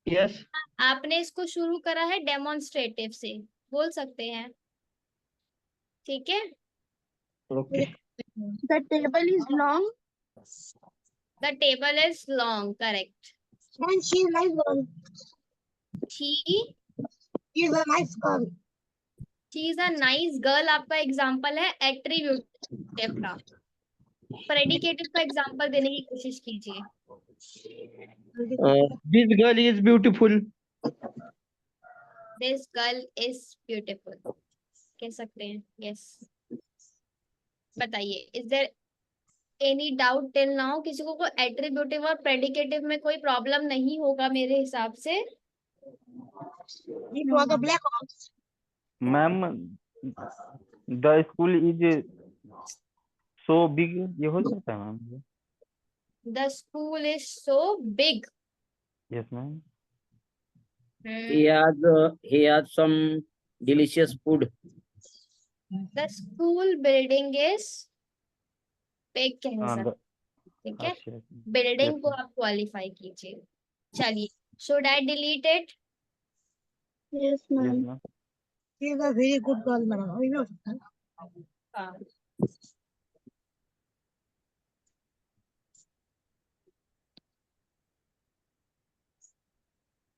Yes. आपने इसको शुरू करा है डेमोन्स्ट्रेटिव से, बोल सकते हैं, ठीक है। Okay. The table is long. The table is long, correct. And she likes girl. She She is a nice girl. Is a nice girl, आपका एग्जाम्पल है एट्रीब्यूटिव का। प्रेडिकेटिव का एग्जाम्पल देने की कोशिश कीजिए। This girl is beautiful. This girl is beautiful कह सकते हैं, यस। बताइए, is there any doubt till now? किसी को एट्रीब्यूटिव और प्रेडिकेटिव में कोई प्रॉब्लम नहीं होगा मेरे हिसाब से। It was a black ox. Ma'am the school is so big ये हो सकता है ma'am? The school is so big. Yes ma'am. he has some delicious food. The school building is big कह हाँ सकते, ठीक है। अच्छा बिल्डिंग को yes, आप क्वालिफाई कीजिए। चलिए, should I delete it? Yes, yes, ma'am. Ma'am. She is a very good girl, madam. अभी भी हो सकता है। हाँ,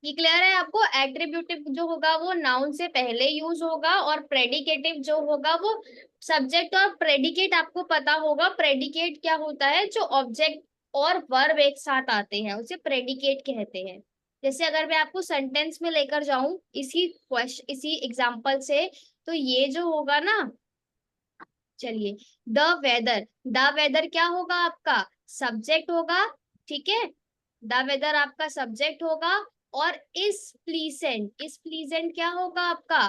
ये क्लियर है आपको? एट्रीब्यूटिव जो होगा वो नाउन से पहले यूज होगा, और प्रेडिकेटिव जो होगा वो सब्जेक्ट और प्रेडिकेट आपको पता होगा। प्रेडिकेट क्या होता है? जो ऑब्जेक्ट और वर्ब एक साथ आते हैं उसे प्रेडिकेट कहते हैं। जैसे अगर मैं आपको सेंटेंस में लेकर जाऊं इसी क्वेश्चन इसी एग्जांपल से, तो ये जो होगा ना, चलिए, द वेदर, द वेदर क्या होगा? आपका सब्जेक्ट होगा, ठीक है, द वेदर आपका सब्जेक्ट होगा, और इस प्लीजेंट क्या होगा? आपका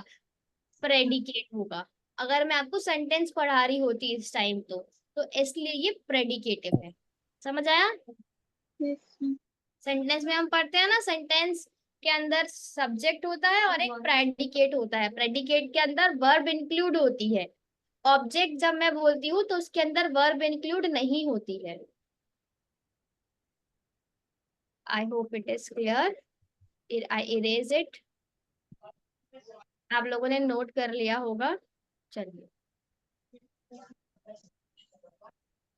प्रेडिकेट होगा। अगर मैं आपको सेंटेंस पढ़ा रही होती इस टाइम तो इसलिए ये प्रेडिकेटिव है। समझ आया? Yes, ma'am. सेंटेंस में हम पढ़ते हैं ना, सेंटेंस के अंदर सब्जेक्ट होता है और एक प्रेडिकेट होता है। प्रेडिकेट के अंदर वर्ब इंक्लूड होती है, ऑब्जेक्ट जब मैं बोलती हूँ तो उसके अंदर वर्ब इंक्लूड नहीं होती है। I hope it is clear. I erase it. आप लोगों ने नोट कर लिया होगा। चलिए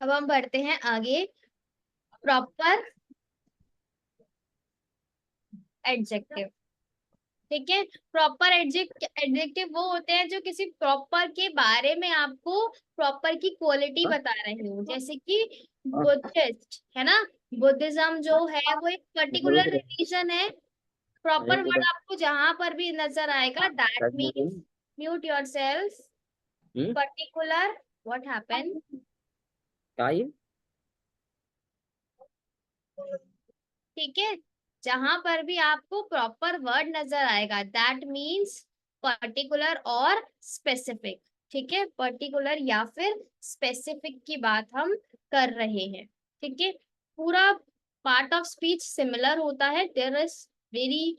अब हम बढ़ते हैं आगे। प्रॉपर एडजेक्टिव, ठीक है। प्रॉपर एडजेक्टिव वो होते हैं जो किसी प्रॉपर के बारे में आपको प्रॉपर की क्वालिटी बता रहे हो, जैसे कि बुद्धिस्ट है ना, बुद्धिज्म जो है वो एक पर्टिकुलर रिलीजन है। प्रॉपर वर्ड आपको जहां पर भी नजर आएगा, that means mute yourself. Particular, what happen? क्या ये? ठीक है, जहां पर भी आपको प्रॉपर वर्ड नजर आएगा, दैट मीन्स पर्टिकुलर और स्पेसिफिक। ठीक है, पर्टिकुलर या फिर स्पेसिफिक की बात हम कर रहे हैं। ठीक है, पूरा पार्ट ऑफ स्पीच सिमिलर होता है, देयर इज वेरी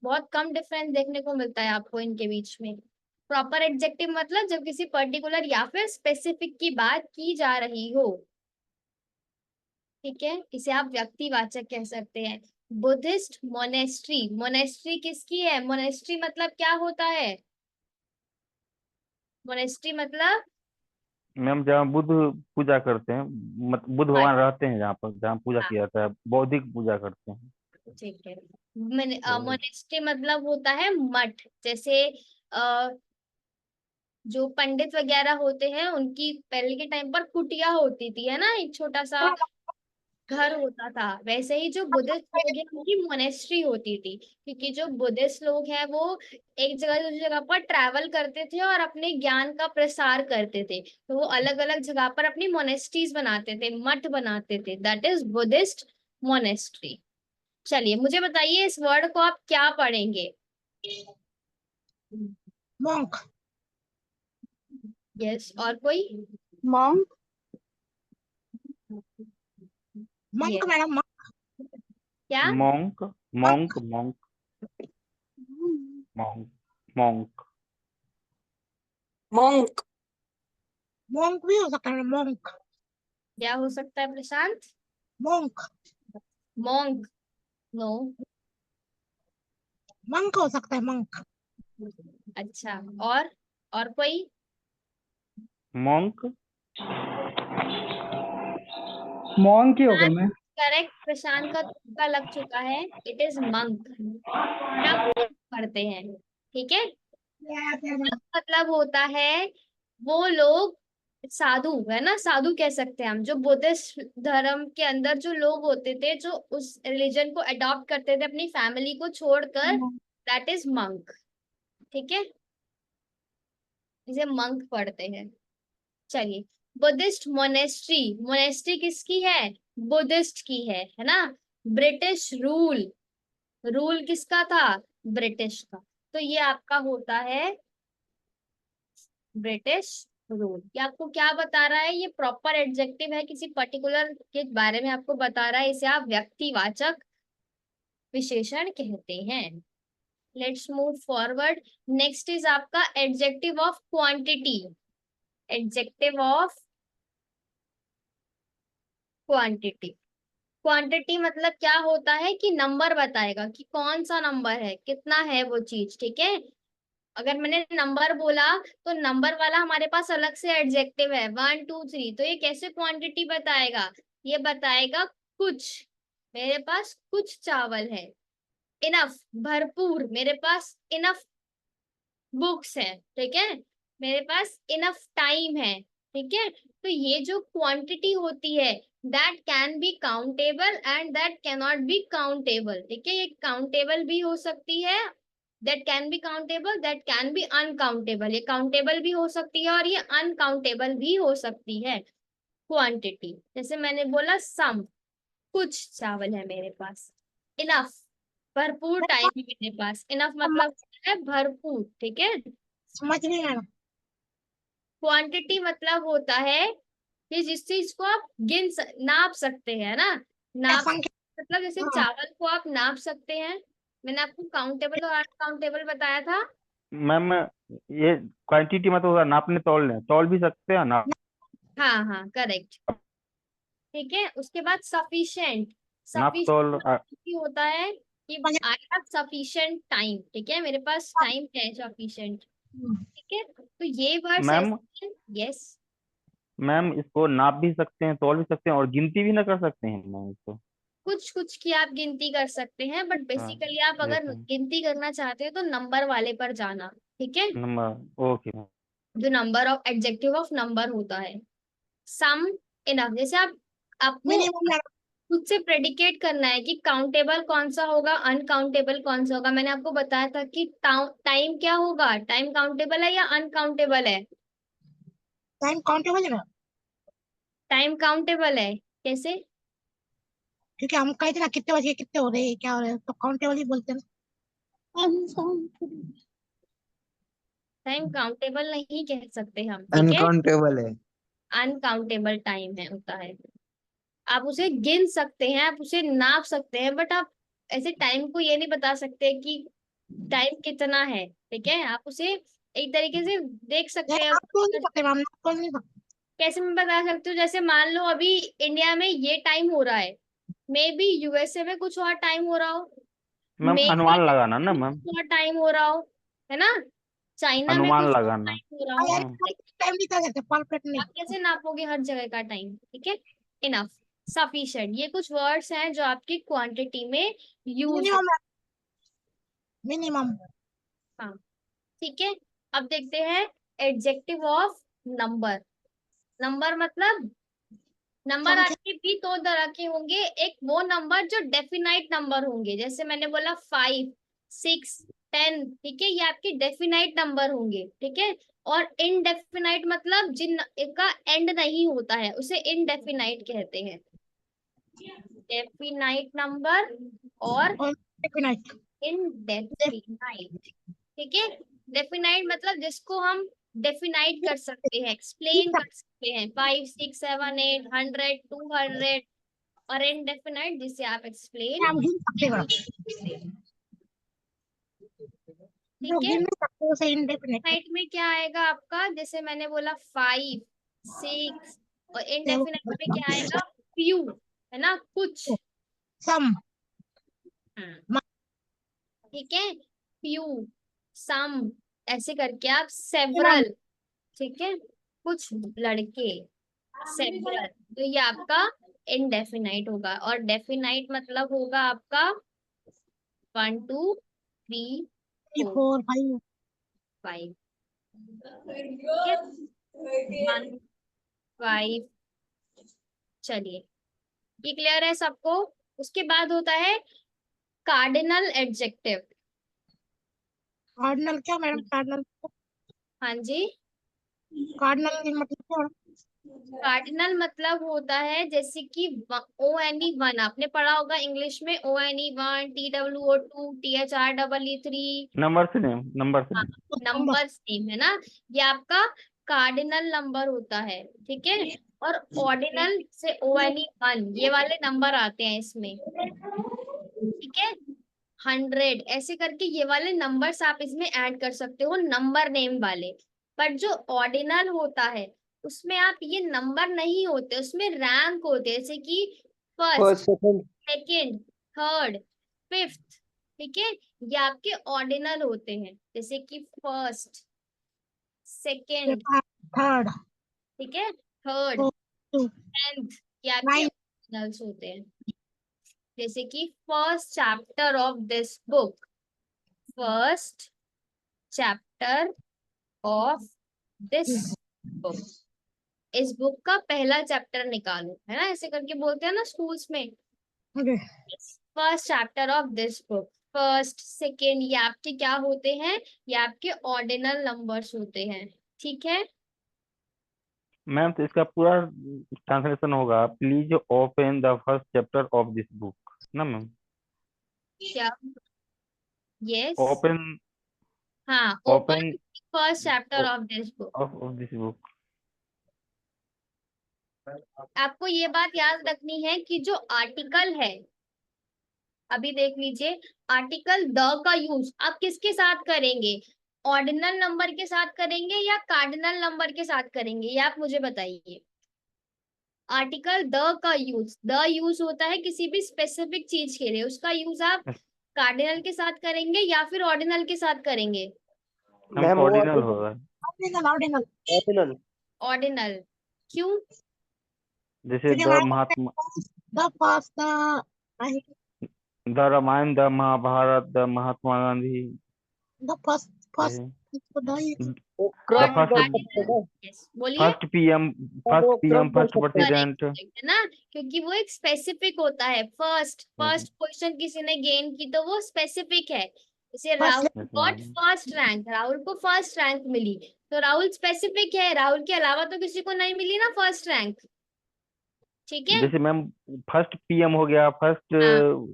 बहुत कम डिफरेंस देखने को मिलता है आपको इनके बीच में। प्रॉपर एडजेक्टिव मतलब जब किसी पर्टिकुलर या फिर स्पेसिफिक की बात की जा रही हो। ठीक है, इसे आप व्यक्तिवाचक कह सकते हैं। बुद्धिस्ट मोनेस्ट्री, मोनेस्ट्री किसकी है? मोनेस्ट्री मतलब क्या होता है? मोनेस्ट्री मतलब मैम जहाँ बुद्ध पूजा करते हैं, बुद्ध मठ। भगवान रहते हैं जहाँ पर, जहाँ पूजा हाँ, किया जाता है, बौद्धिक पूजा करते हैं। ठीक है। तो मोनेस्ट्री मतलब होता है मठ। जैसे अ, जो पंडित वगैरह होते हैं उनकी पहले के टाइम पर कुटिया होती थी, है ना, एक छोटा सा घर होता था। वैसे ही जो बुद्धिस्ट लोग हैं उनकी मोनेस्ट्री होती थी, क्योंकि जो बुद्धिस्ट लोग हैं वो एक जगह से दूसरी जगह पर ट्रैवल करते थे और अपने ज्ञान का प्रसार करते थे, तो वो अलग अलग जगह पर अपनी मोनेस्ट्रीज बनाते थे, मठ बनाते थे, दैट इज बुद्धिस्ट मोनेस्ट्री। चलिए मुझे बताइए इस वर्ड को आप क्या पढ़ेंगे? monk, यस, और कोई? monk, monk, yes, madam, monk, क्या? Monk, monk, monk, monk, monk. monk, monk भी हो सकता है monk, क्या हो सकता है प्रशांत? monk, monk? नो। monk हो सकता है monk, अच्छा, और कोई? मॉन्क। मॉन्क ही होगा मैं। करेक्ट, प्रशांत का तुक्का लग चुका है, इट इज मंक। क्या पढ़ते हैं? ठीक है, मतलब होता है वो लोग, साधु है ना, साधु कह सकते हैं हम, जो बुद्धिस्ट धर्म के अंदर जो लोग होते थे, जो उस रिलीजन को अडॉप्ट करते थे अपनी फैमिली को छोड़कर, दैट इज मंक। ठीक है, इसे मंक पढ़ते हैं। चलिए, बुद्धिस्ट मोनेस्ट्री, मोनेस्ट्री किसकी है? बुद्धिस्ट की है ना। ब्रिटिश रूल, रूल किसका था? ब्रिटिश का। तो ये आपका होता है ब्रिटिश रूल। ये आपको क्या बता रहा है? ये प्रॉपर एडजेक्टिव है, किसी पर्टिकुलर के बारे में आपको बता रहा है, इसे आप व्यक्तिवाचक विशेषण कहते हैं। Let's move forward. Next is आपका adjective of quantity. Adjective of quantity, quantity मतलब क्या होता है कि नंबर बताएगा कि कौन सा नंबर है, कितना है वो चीज। ठीक है, अगर मैंने नंबर बोला तो नंबर वाला हमारे पास अलग से एडजेक्टिव है, 1 2 3, तो ये कैसे क्वांटिटी बताएगा? ये बताएगा कुछ, मेरे पास कुछ चावल है। इनफ, भरपूर, मेरे पास इनफ बुक्स है। ठीक है, मेरे पास इनफ टाइम है। ठीक है, तो ये जो क्वांटिटी होती है, that can be countable and that can not be countable. ठीक है, ये काउंटेबल भी हो सकती है, that can be countable, that can be uncountable, ये काउंटेबल भी हो सकती है और ये अनकाउंटेबल भी हो सकती है क्वांटिटी। जैसे मैंने बोला सम, कुछ चावल है मेरे पास। इनफ, भरपूर टाइम है मेरे पास। इनफ मतलब है भरपूर। ठीक है, समझ नहीं मैडम, क्वांटिटी मतलब होता है कि जिस चीज को आप नाप सकते हैं ना, नाप, संख्या, मतलब जैसे हाँ, चावल को आप नाप सकते हैं। मैंने आपको काउंटेबल और अनकाउंटेबल बताया था। मैम ये क्वांटिटी मतलब होगा नापने, तौलने, तौल भी सकते हैं ना। हाँ हाँ, करेक्ट। ठीक है, उसके बाद सफिशिएंट, नॉट सफिशिएंट सॉल्व होता है कि आई हैव सफिशिएंट टाइम, ठीक है, मेरे पास टाइम है सफिशिएंट, ठीक है। तो ये वर्ड्स मैम ऐसे हैं। यस, मैम इसको नाप भी सकते हैं, तौल भी सकते हैं और गिनती भी ना कर सकते हैं मैम इसको। कुछ कुछ की आप गिनती कर सकते हैं, बट हाँ बेसिकली आप अगर जैसे गिनती करना चाहते हो तो नंबर वाले पर जाना, ठीक है। Number, okay ma'am. जो number of adjective of number होता है, सम, इनफ। जैसे आपको मिनिमम मैडम, खुद से प्रेडिकेट करना है कि काउंटेबल कौन सा होगा, अनकाउंटेबल कौन सा होगा। मैंने आपको बताया था कि टाइम क्या होगा, टाइम काउंटेबल है या अनकाउंटेबल है। टाइम काउंटेबल है मैम, टाइम काउंटेबल है, कैसे? क्योंकि हम कहते ना कितने बजे कितने हो रहे हैं क्या हो रहे हैं, तो काउंटेबल ही बोलते हैं टाइम काउंटेबल नहीं कह सकते हम, ठीक है। अनकाउंटेबल है। अनकाउंटेबल टाइम है होता है। आप उसे गिन सकते हैं, आप उसे नाप सकते हैं, बट आप ऐसे टाइम को ये नहीं बता सकते कि टाइम कितना है, ठीक है। आप उसे एक तरीके से देख सकते हैं। आप बोल नहीं सकते मैम, आप बोल नहीं सकते। कैसे मैं बता सकती हूँ? जैसे मान लो अभी इंडिया में ये टाइम हो रहा है, मे बी यूएसए में कुछ और टाइम हो रहा हो, मैम मे बी अनुमान लगाना ना मैम, कुछ और टाइम हो रहा हो, है ना, चाइना में अनुमान कुछ और लगाना। टाइम हो रहा हाँ हो। यार, हाँ टाइम नहीं कर सकते परफेक्ट नहीं। आप कैसे नापोगे हर जगह का टाइम, ठीक है। इनफ, सफिशिएंट, ये कुछ वर्ड्स हैं जो आपकी क्वांटिटी में यूज हो। मिनिमम, मिनिमम हाँ, ठीक है। अब देखते हैं एडजेक्टिव ऑफ नंबर। नंबर मतलब, नंबर संख्या। आपके भी दो तरह के होंगे। एक वो नंबर जो डेफिनाइट नंबर होंगे, जैसे मैंने बोला 5, 6, 10, ठीक है, ये आपके डेफिनाइट नंबर होंगे, ठीक है। और इनडेफिनाइट मतलब जिनका एंड नहीं होता है, उसे इनडेफिनाइट कहते हैं। डेफिनाइट नंबर और और डेफिनाइट, इनडेफिनाइट, ठीक है। डेफिनाइट मतलब जिसको हम डेफिनाइट कर सकते हैं, एक्सप्लेन कर सकते हैं, 5, 6, 7, 8, 100, 200। और इनडेफिनाइट जिसे आप एक्सप्लेन, हम गिन सकते हैं, जो ठीक है। गिन नहीं सकते उसे इंडेफिनिट। डेफिनाइट में क्या आएगा आपका, जैसे मैंने बोला 5, 6, और इनडेफिनाइट में क्या आएगा, फ्यू, है ना, कुछ। सम, ठीक है, फ्यू, सम, ऐसे करके आप सेवरल, ठीक है, कुछ लड़के, सेवरल। तो ये आपका इनडेफिनाइट होगा। और डेफिनाइट मतलब होगा आपका 1, 2, 3, 4, 4, 5। 5, ठीक है, 1, 5। चलिए, ये क्लियर है सबको। उसके बाद होता है कार्डिनल एडजेक्टिव। कार्डिनल क्या मैडम, कार्डिनल, हाँ जी, कार्डिनल मतलब क्या मैडम? कार्डिनल मतलब होता है जैसे कि ONE 1, आपने पढ़ा होगा इंग्लिश में, ONE 1, TWO 2, THREE 3। नंबर से नेम, नंबर से हाँ, नेम। नंबर, नंबर सेम है ना, ये आपका कार्डिनल नंबर होता है, ठीक है। और ऑर्डिनल से ONE 1, ये वाले नंबर आते हैं इसमें, ठीक है। 100, ऐसे करके ये वाले नंबर्स आप इसमें ऐड कर सकते हो, नंबर नेम वाले। पर जो ऑर्डिनल होता है उसमें आप ये नंबर नहीं होते, उसमें रैंक होते हैं, जैसे कि first, first, second. Second, third, fifth, ठीक है। ये आपके ऑर्डिनल होते हैं, जैसे कि फर्स्ट, सेकंड, थर्ड, ठीक है, थर्ड, 2, 10th, ये आपके 9। ऑर्डिनल्स होते हैं। जैसे कि first chapter of this book, first chapter of this book, इस बुक का पहला चैप्टर निकालो, है ना, ऐसे करके बोलते हैं ना स्कूल्स में। Okay, first chapter of this book, first, second, ये आपके क्या होते हैं, ये आपके ऑर्डिनल नंबर्स होते हैं, ठीक है। मैम तो इसका पूरा ट्रांसलेशन होगा, please open the first chapter of this book ना मैम। क्या? यस, ओपन, हाँ, open open first chapter of this book. Of this book. आपको ये बात याद रखनी है कि जो आर्टिकल है, अभी देख लीजिए, आर्टिकल द का यूज आप किसके साथ करेंगे, ऑर्डिनल नंबर के साथ करेंगे या कार्डिनल नंबर के साथ करेंगे, ये आप मुझे बताइए। आर्टिकल द का यूज होता है किसी भी स्पेसिफिक चीज के लिए, उसका यूज आप कार्डिनल के साथ करेंगे या फिर ऑर्डिनल के साथ करेंगे? हम मैम वो ऑर्डिनल होगा। Ordinal ordinal ordinal. ऑर्डिनल क्यों? जैसे क्योंकि द हमारे महात्मा, द पास the Ramayana, the Mahabharata, the Mahatma Gandhi, the first first the वो द क्रम और बोल फर्स्ट सकते हैं yes, बोलिए। फर्स्ट पीएम, वो क्रम बोल फर्स्ट सकते हैं। प्रेसिडेंट। करेक्ट है ना, क्योंकि वो एक स्पेसिफिक होता है। फर्स्ट पोजीशन किसी ने गेन की तो वो स्पेसिफिक है। जैसे Rahul got first rank, Rahul को फर्स्ट रैंक मिली, तो राहुल स्पेसिफिक है, राहुल के अलावा तो किसी को नहीं मिली ना फर्स्ट रैंक। ठीक है। जैसे मैम फर्स्ट पीएम हो गया, फर्स्ट हाँ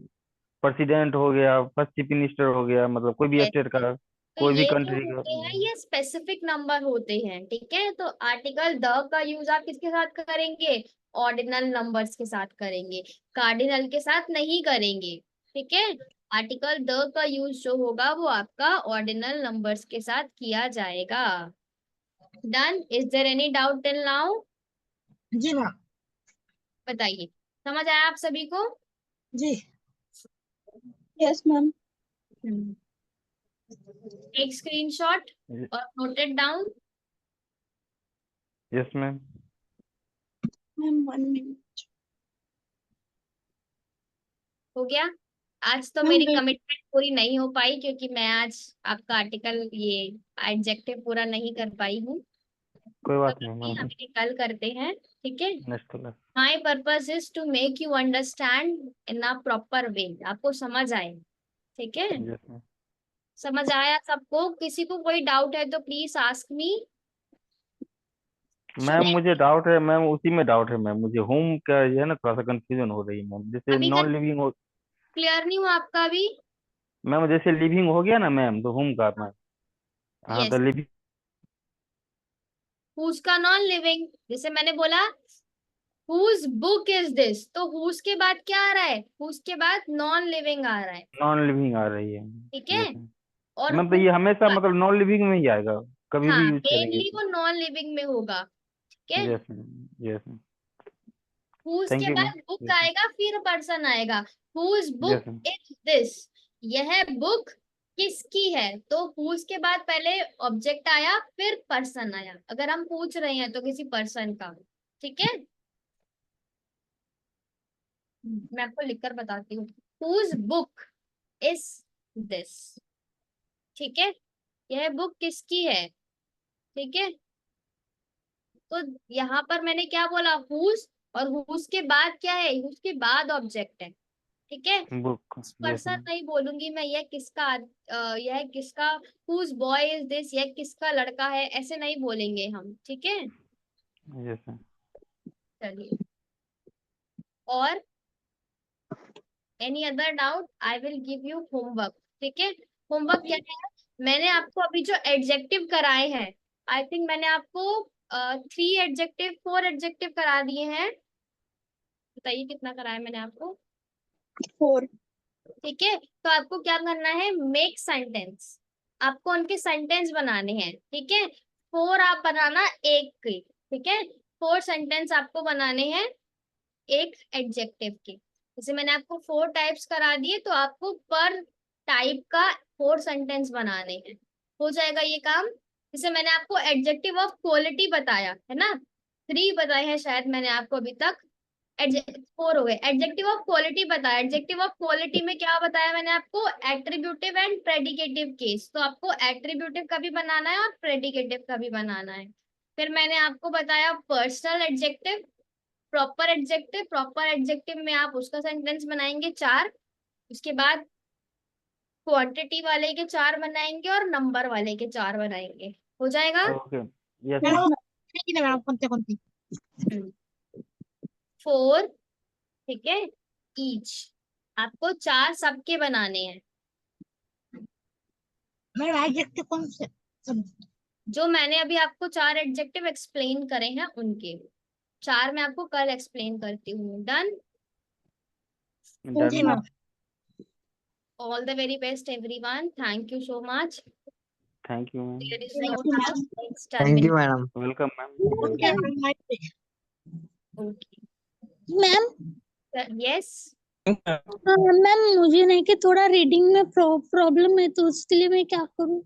प्रेसिडेंट हो गया, फर्स्ट चीफ मिनिस्टर हो गया, मतलब कोई भी yes. स्टेट का, तो कोई भी ये जो कंट्री का। होते हैं ये स्पेसिफिक नंबर होते हैं। ठीक है, तो आर्टिकल द का यूज आप किसके साथ करेंगे? ऑर्डिनल नंबर्स के साथ करेंगे, कार्डिनल के साथ नहीं करेंगे। ठीक है, आर्टिकल द का यूज जो होगा वो आपका ऑर्डिनल नंबर्स के साथ किया जाएगा। Done? Is there any doubt till now? जी मैम बताइए, समझ आया आप सभी को? जी यस मैम। टेक स्क्रीनशॉट और note it down. Yes ma'am. Ma'am 1 minute. हो गया? आज तो मैम मेरी वेट। कमिटमेंट पूरी नहीं हो पाई क्योंकि मैं आज आपका आर्टिकल ये एडजेक्टिव पूरा नहीं कर पाई हूँ। कोई बात तो नहीं अभी मैम, हम कल करते हैं। ठीक है, next class. My purpose is to make you understand in a proper way, आपको समझ आए। ठीक है, यस मैम। समझ आया सबको? किसी को कोई डाउट है तो प्लीज आस्क मी। मैम मुझे डाउट है मैम, उसी में डाउट है मैम, मुझे होम का ये है ना, थोड़ा सा कंफ्यूजन हो रही है मैम। जैसे अभी तक नॉन लिविंग हो, क्लियर नहीं हुआ आपका अभी? मैम जैसे लिविंग हो गया ना मैम, तो होम का मैम, हाँ तो यस, लिविंग। हुज का नॉन लिविंग, जैसे मैंने बोला हुज बुक इज दिस, तो हुज के बाद क्या आ रहा है? हुज के बाद नॉन लिविंग आ रहा है। नॉन लिविंग आ रही है। ठीक है, यस मैम। और मैम तो whose ये हमेशा का- मतलब नॉन लिविंग में ही आएगा, कभी हाँ भी यूज करेंगे मेनली तो। वो नॉन लिविंग में होगा। ठीक है, yes ma'am. Yes ma'am. Whose thank के यू मैम। बाद बुक आएगा, फिर पर्सन आएगा। Whose yes book ma'am. Is this, यह बुक किसकी है? तो हुज के बाद पहले ऑब्जेक्ट आया फिर पर्सन आया, अगर हम पूछ रहे हैं तो किसी पर्सन का। ठीक है, मैं आपको लिखकर बताती हूँ। Whose book is this. ठीक है, यह बुक किसकी है? ठीक है, तो यहाँ पर मैंने क्या बोला? हुज, और हुज के बाद क्या है? हुज के बाद ऑब्जेक्ट है। ठीक है, बुक। Yes person ma'am. नहीं बोलूंगी मैं, यह किसका, हुज बॉय इज दिस, यह किसका लड़का है, ऐसे नहीं बोलेंगे हम। ठीक है, यस मैम। चलिए, और any other doubt? I will give you homework. ठीक है, होमवर्क क्या है? मैंने आपको अभी जो एडजेक्टिव कराए हैं, आई थिंक मैंने आपको 3 एडजेक्टिव 4 एडजेक्टिव करा दिए हैं। बताइए कितना कराया मैंने आपको? 4। ठीक है, तो आपको क्या करना है? मेक सेंटेंस, आपको उनके सेंटेंस बनाने हैं। ठीक है, 4 आप बनाना एक के। ठीक है, 4 सेंटेंस आपको बनाने हैं एक एडजेक्टिव के। जैसे मैंने आपको 4 टाइप्स करा दिए, तो आपको पर टाइप का 4 सेंटेंस बनाने हैं। हो जाएगा ये काम? जैसे मैंने आपको एडजेक्टिव ऑफ क्वालिटी बताया है ना, 3 बताए हैं शायद मैंने आपको अभी तक। 4 हो गए। एडजेक्टिव ऑफ क्वालिटी बताया, एडजेक्टिव ऑफ क्वालिटी में क्या बताया मैंने आपको? एट्रीब्यूटिव एंड प्रेडिकेटिव केस, तो आपको एट्रीब्यूटिव का भी बनाना है और प्रेडिकेटिव का भी बनाना है। फिर मैंने आपको बताया personal adjective, proper adjective, proper adjective में आप उसका सेंटेंस बनाएंगे 4। उसके बाद क्वांटिटी वाले के 4 बनाएंगे और नंबर वाले के 4 बनाएंगे। हो जाएगा? Okay. Yes madam ma'am. Madam कोणते कोणते 4, ठीक है, ईच, आपको 4 सबके बनाने हैं। मैडम एडजेक्टिव कौन से सब जो मैंने अभी आपको 4 एडजेक्टिव एक्सप्लेन करे हैं उनके 4 मैं आपको कल एक्सप्लेन करती हूँ। डन? डन जी ma'am. Ma'am all the very best everyone, thank you so much. Thank you ma'am. There is Thank no you, doubt, ma'am. Next term. Welcome ma'am. Okay, okay. Ma'am yes, ma'am मुझे नहीं कि थोड़ा reading में problem है, तो उसके लिए मैं क्या करूँ?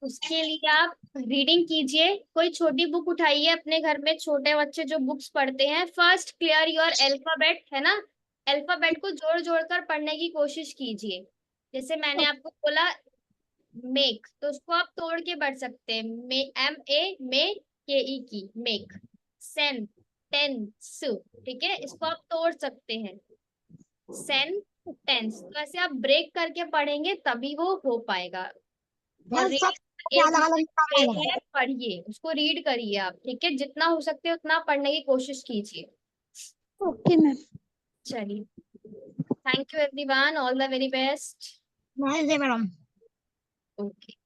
उसके लिए आप रीडिंग कीजिए। कोई छोटी बुक उठाइए, अपने घर में छोटे बच्चे जो बुक्स पढ़ते हैं, फर्स्ट क्लियर योर अल्फाबेट, है ना, अल्फाबेट को जोड़ जोड़ कर पढ़ने की कोशिश कीजिए। जैसे मैंने आपको बोला मेक, तो उसको आप तोड़ के पढ़ सकते हैं, MAKE की मेक। सेन, टेंस, ठीक है, इसको आप तोड़ सकते हैं, सेंटेंस। तो ऐसे आप ब्रेक करके पढ़ेंगे तभी वो हो पाएगा। और मैम सब एक अलग अलग निकालना है। है, पढ़िए उसको, रीड करिए आप, ठीक है, जितना हो सकते है उतना पढ़ने की कोशिश कीजिए। Okay ma'am. चलिए, thank you everyone, all the very best. Nice है मैडम। ओके।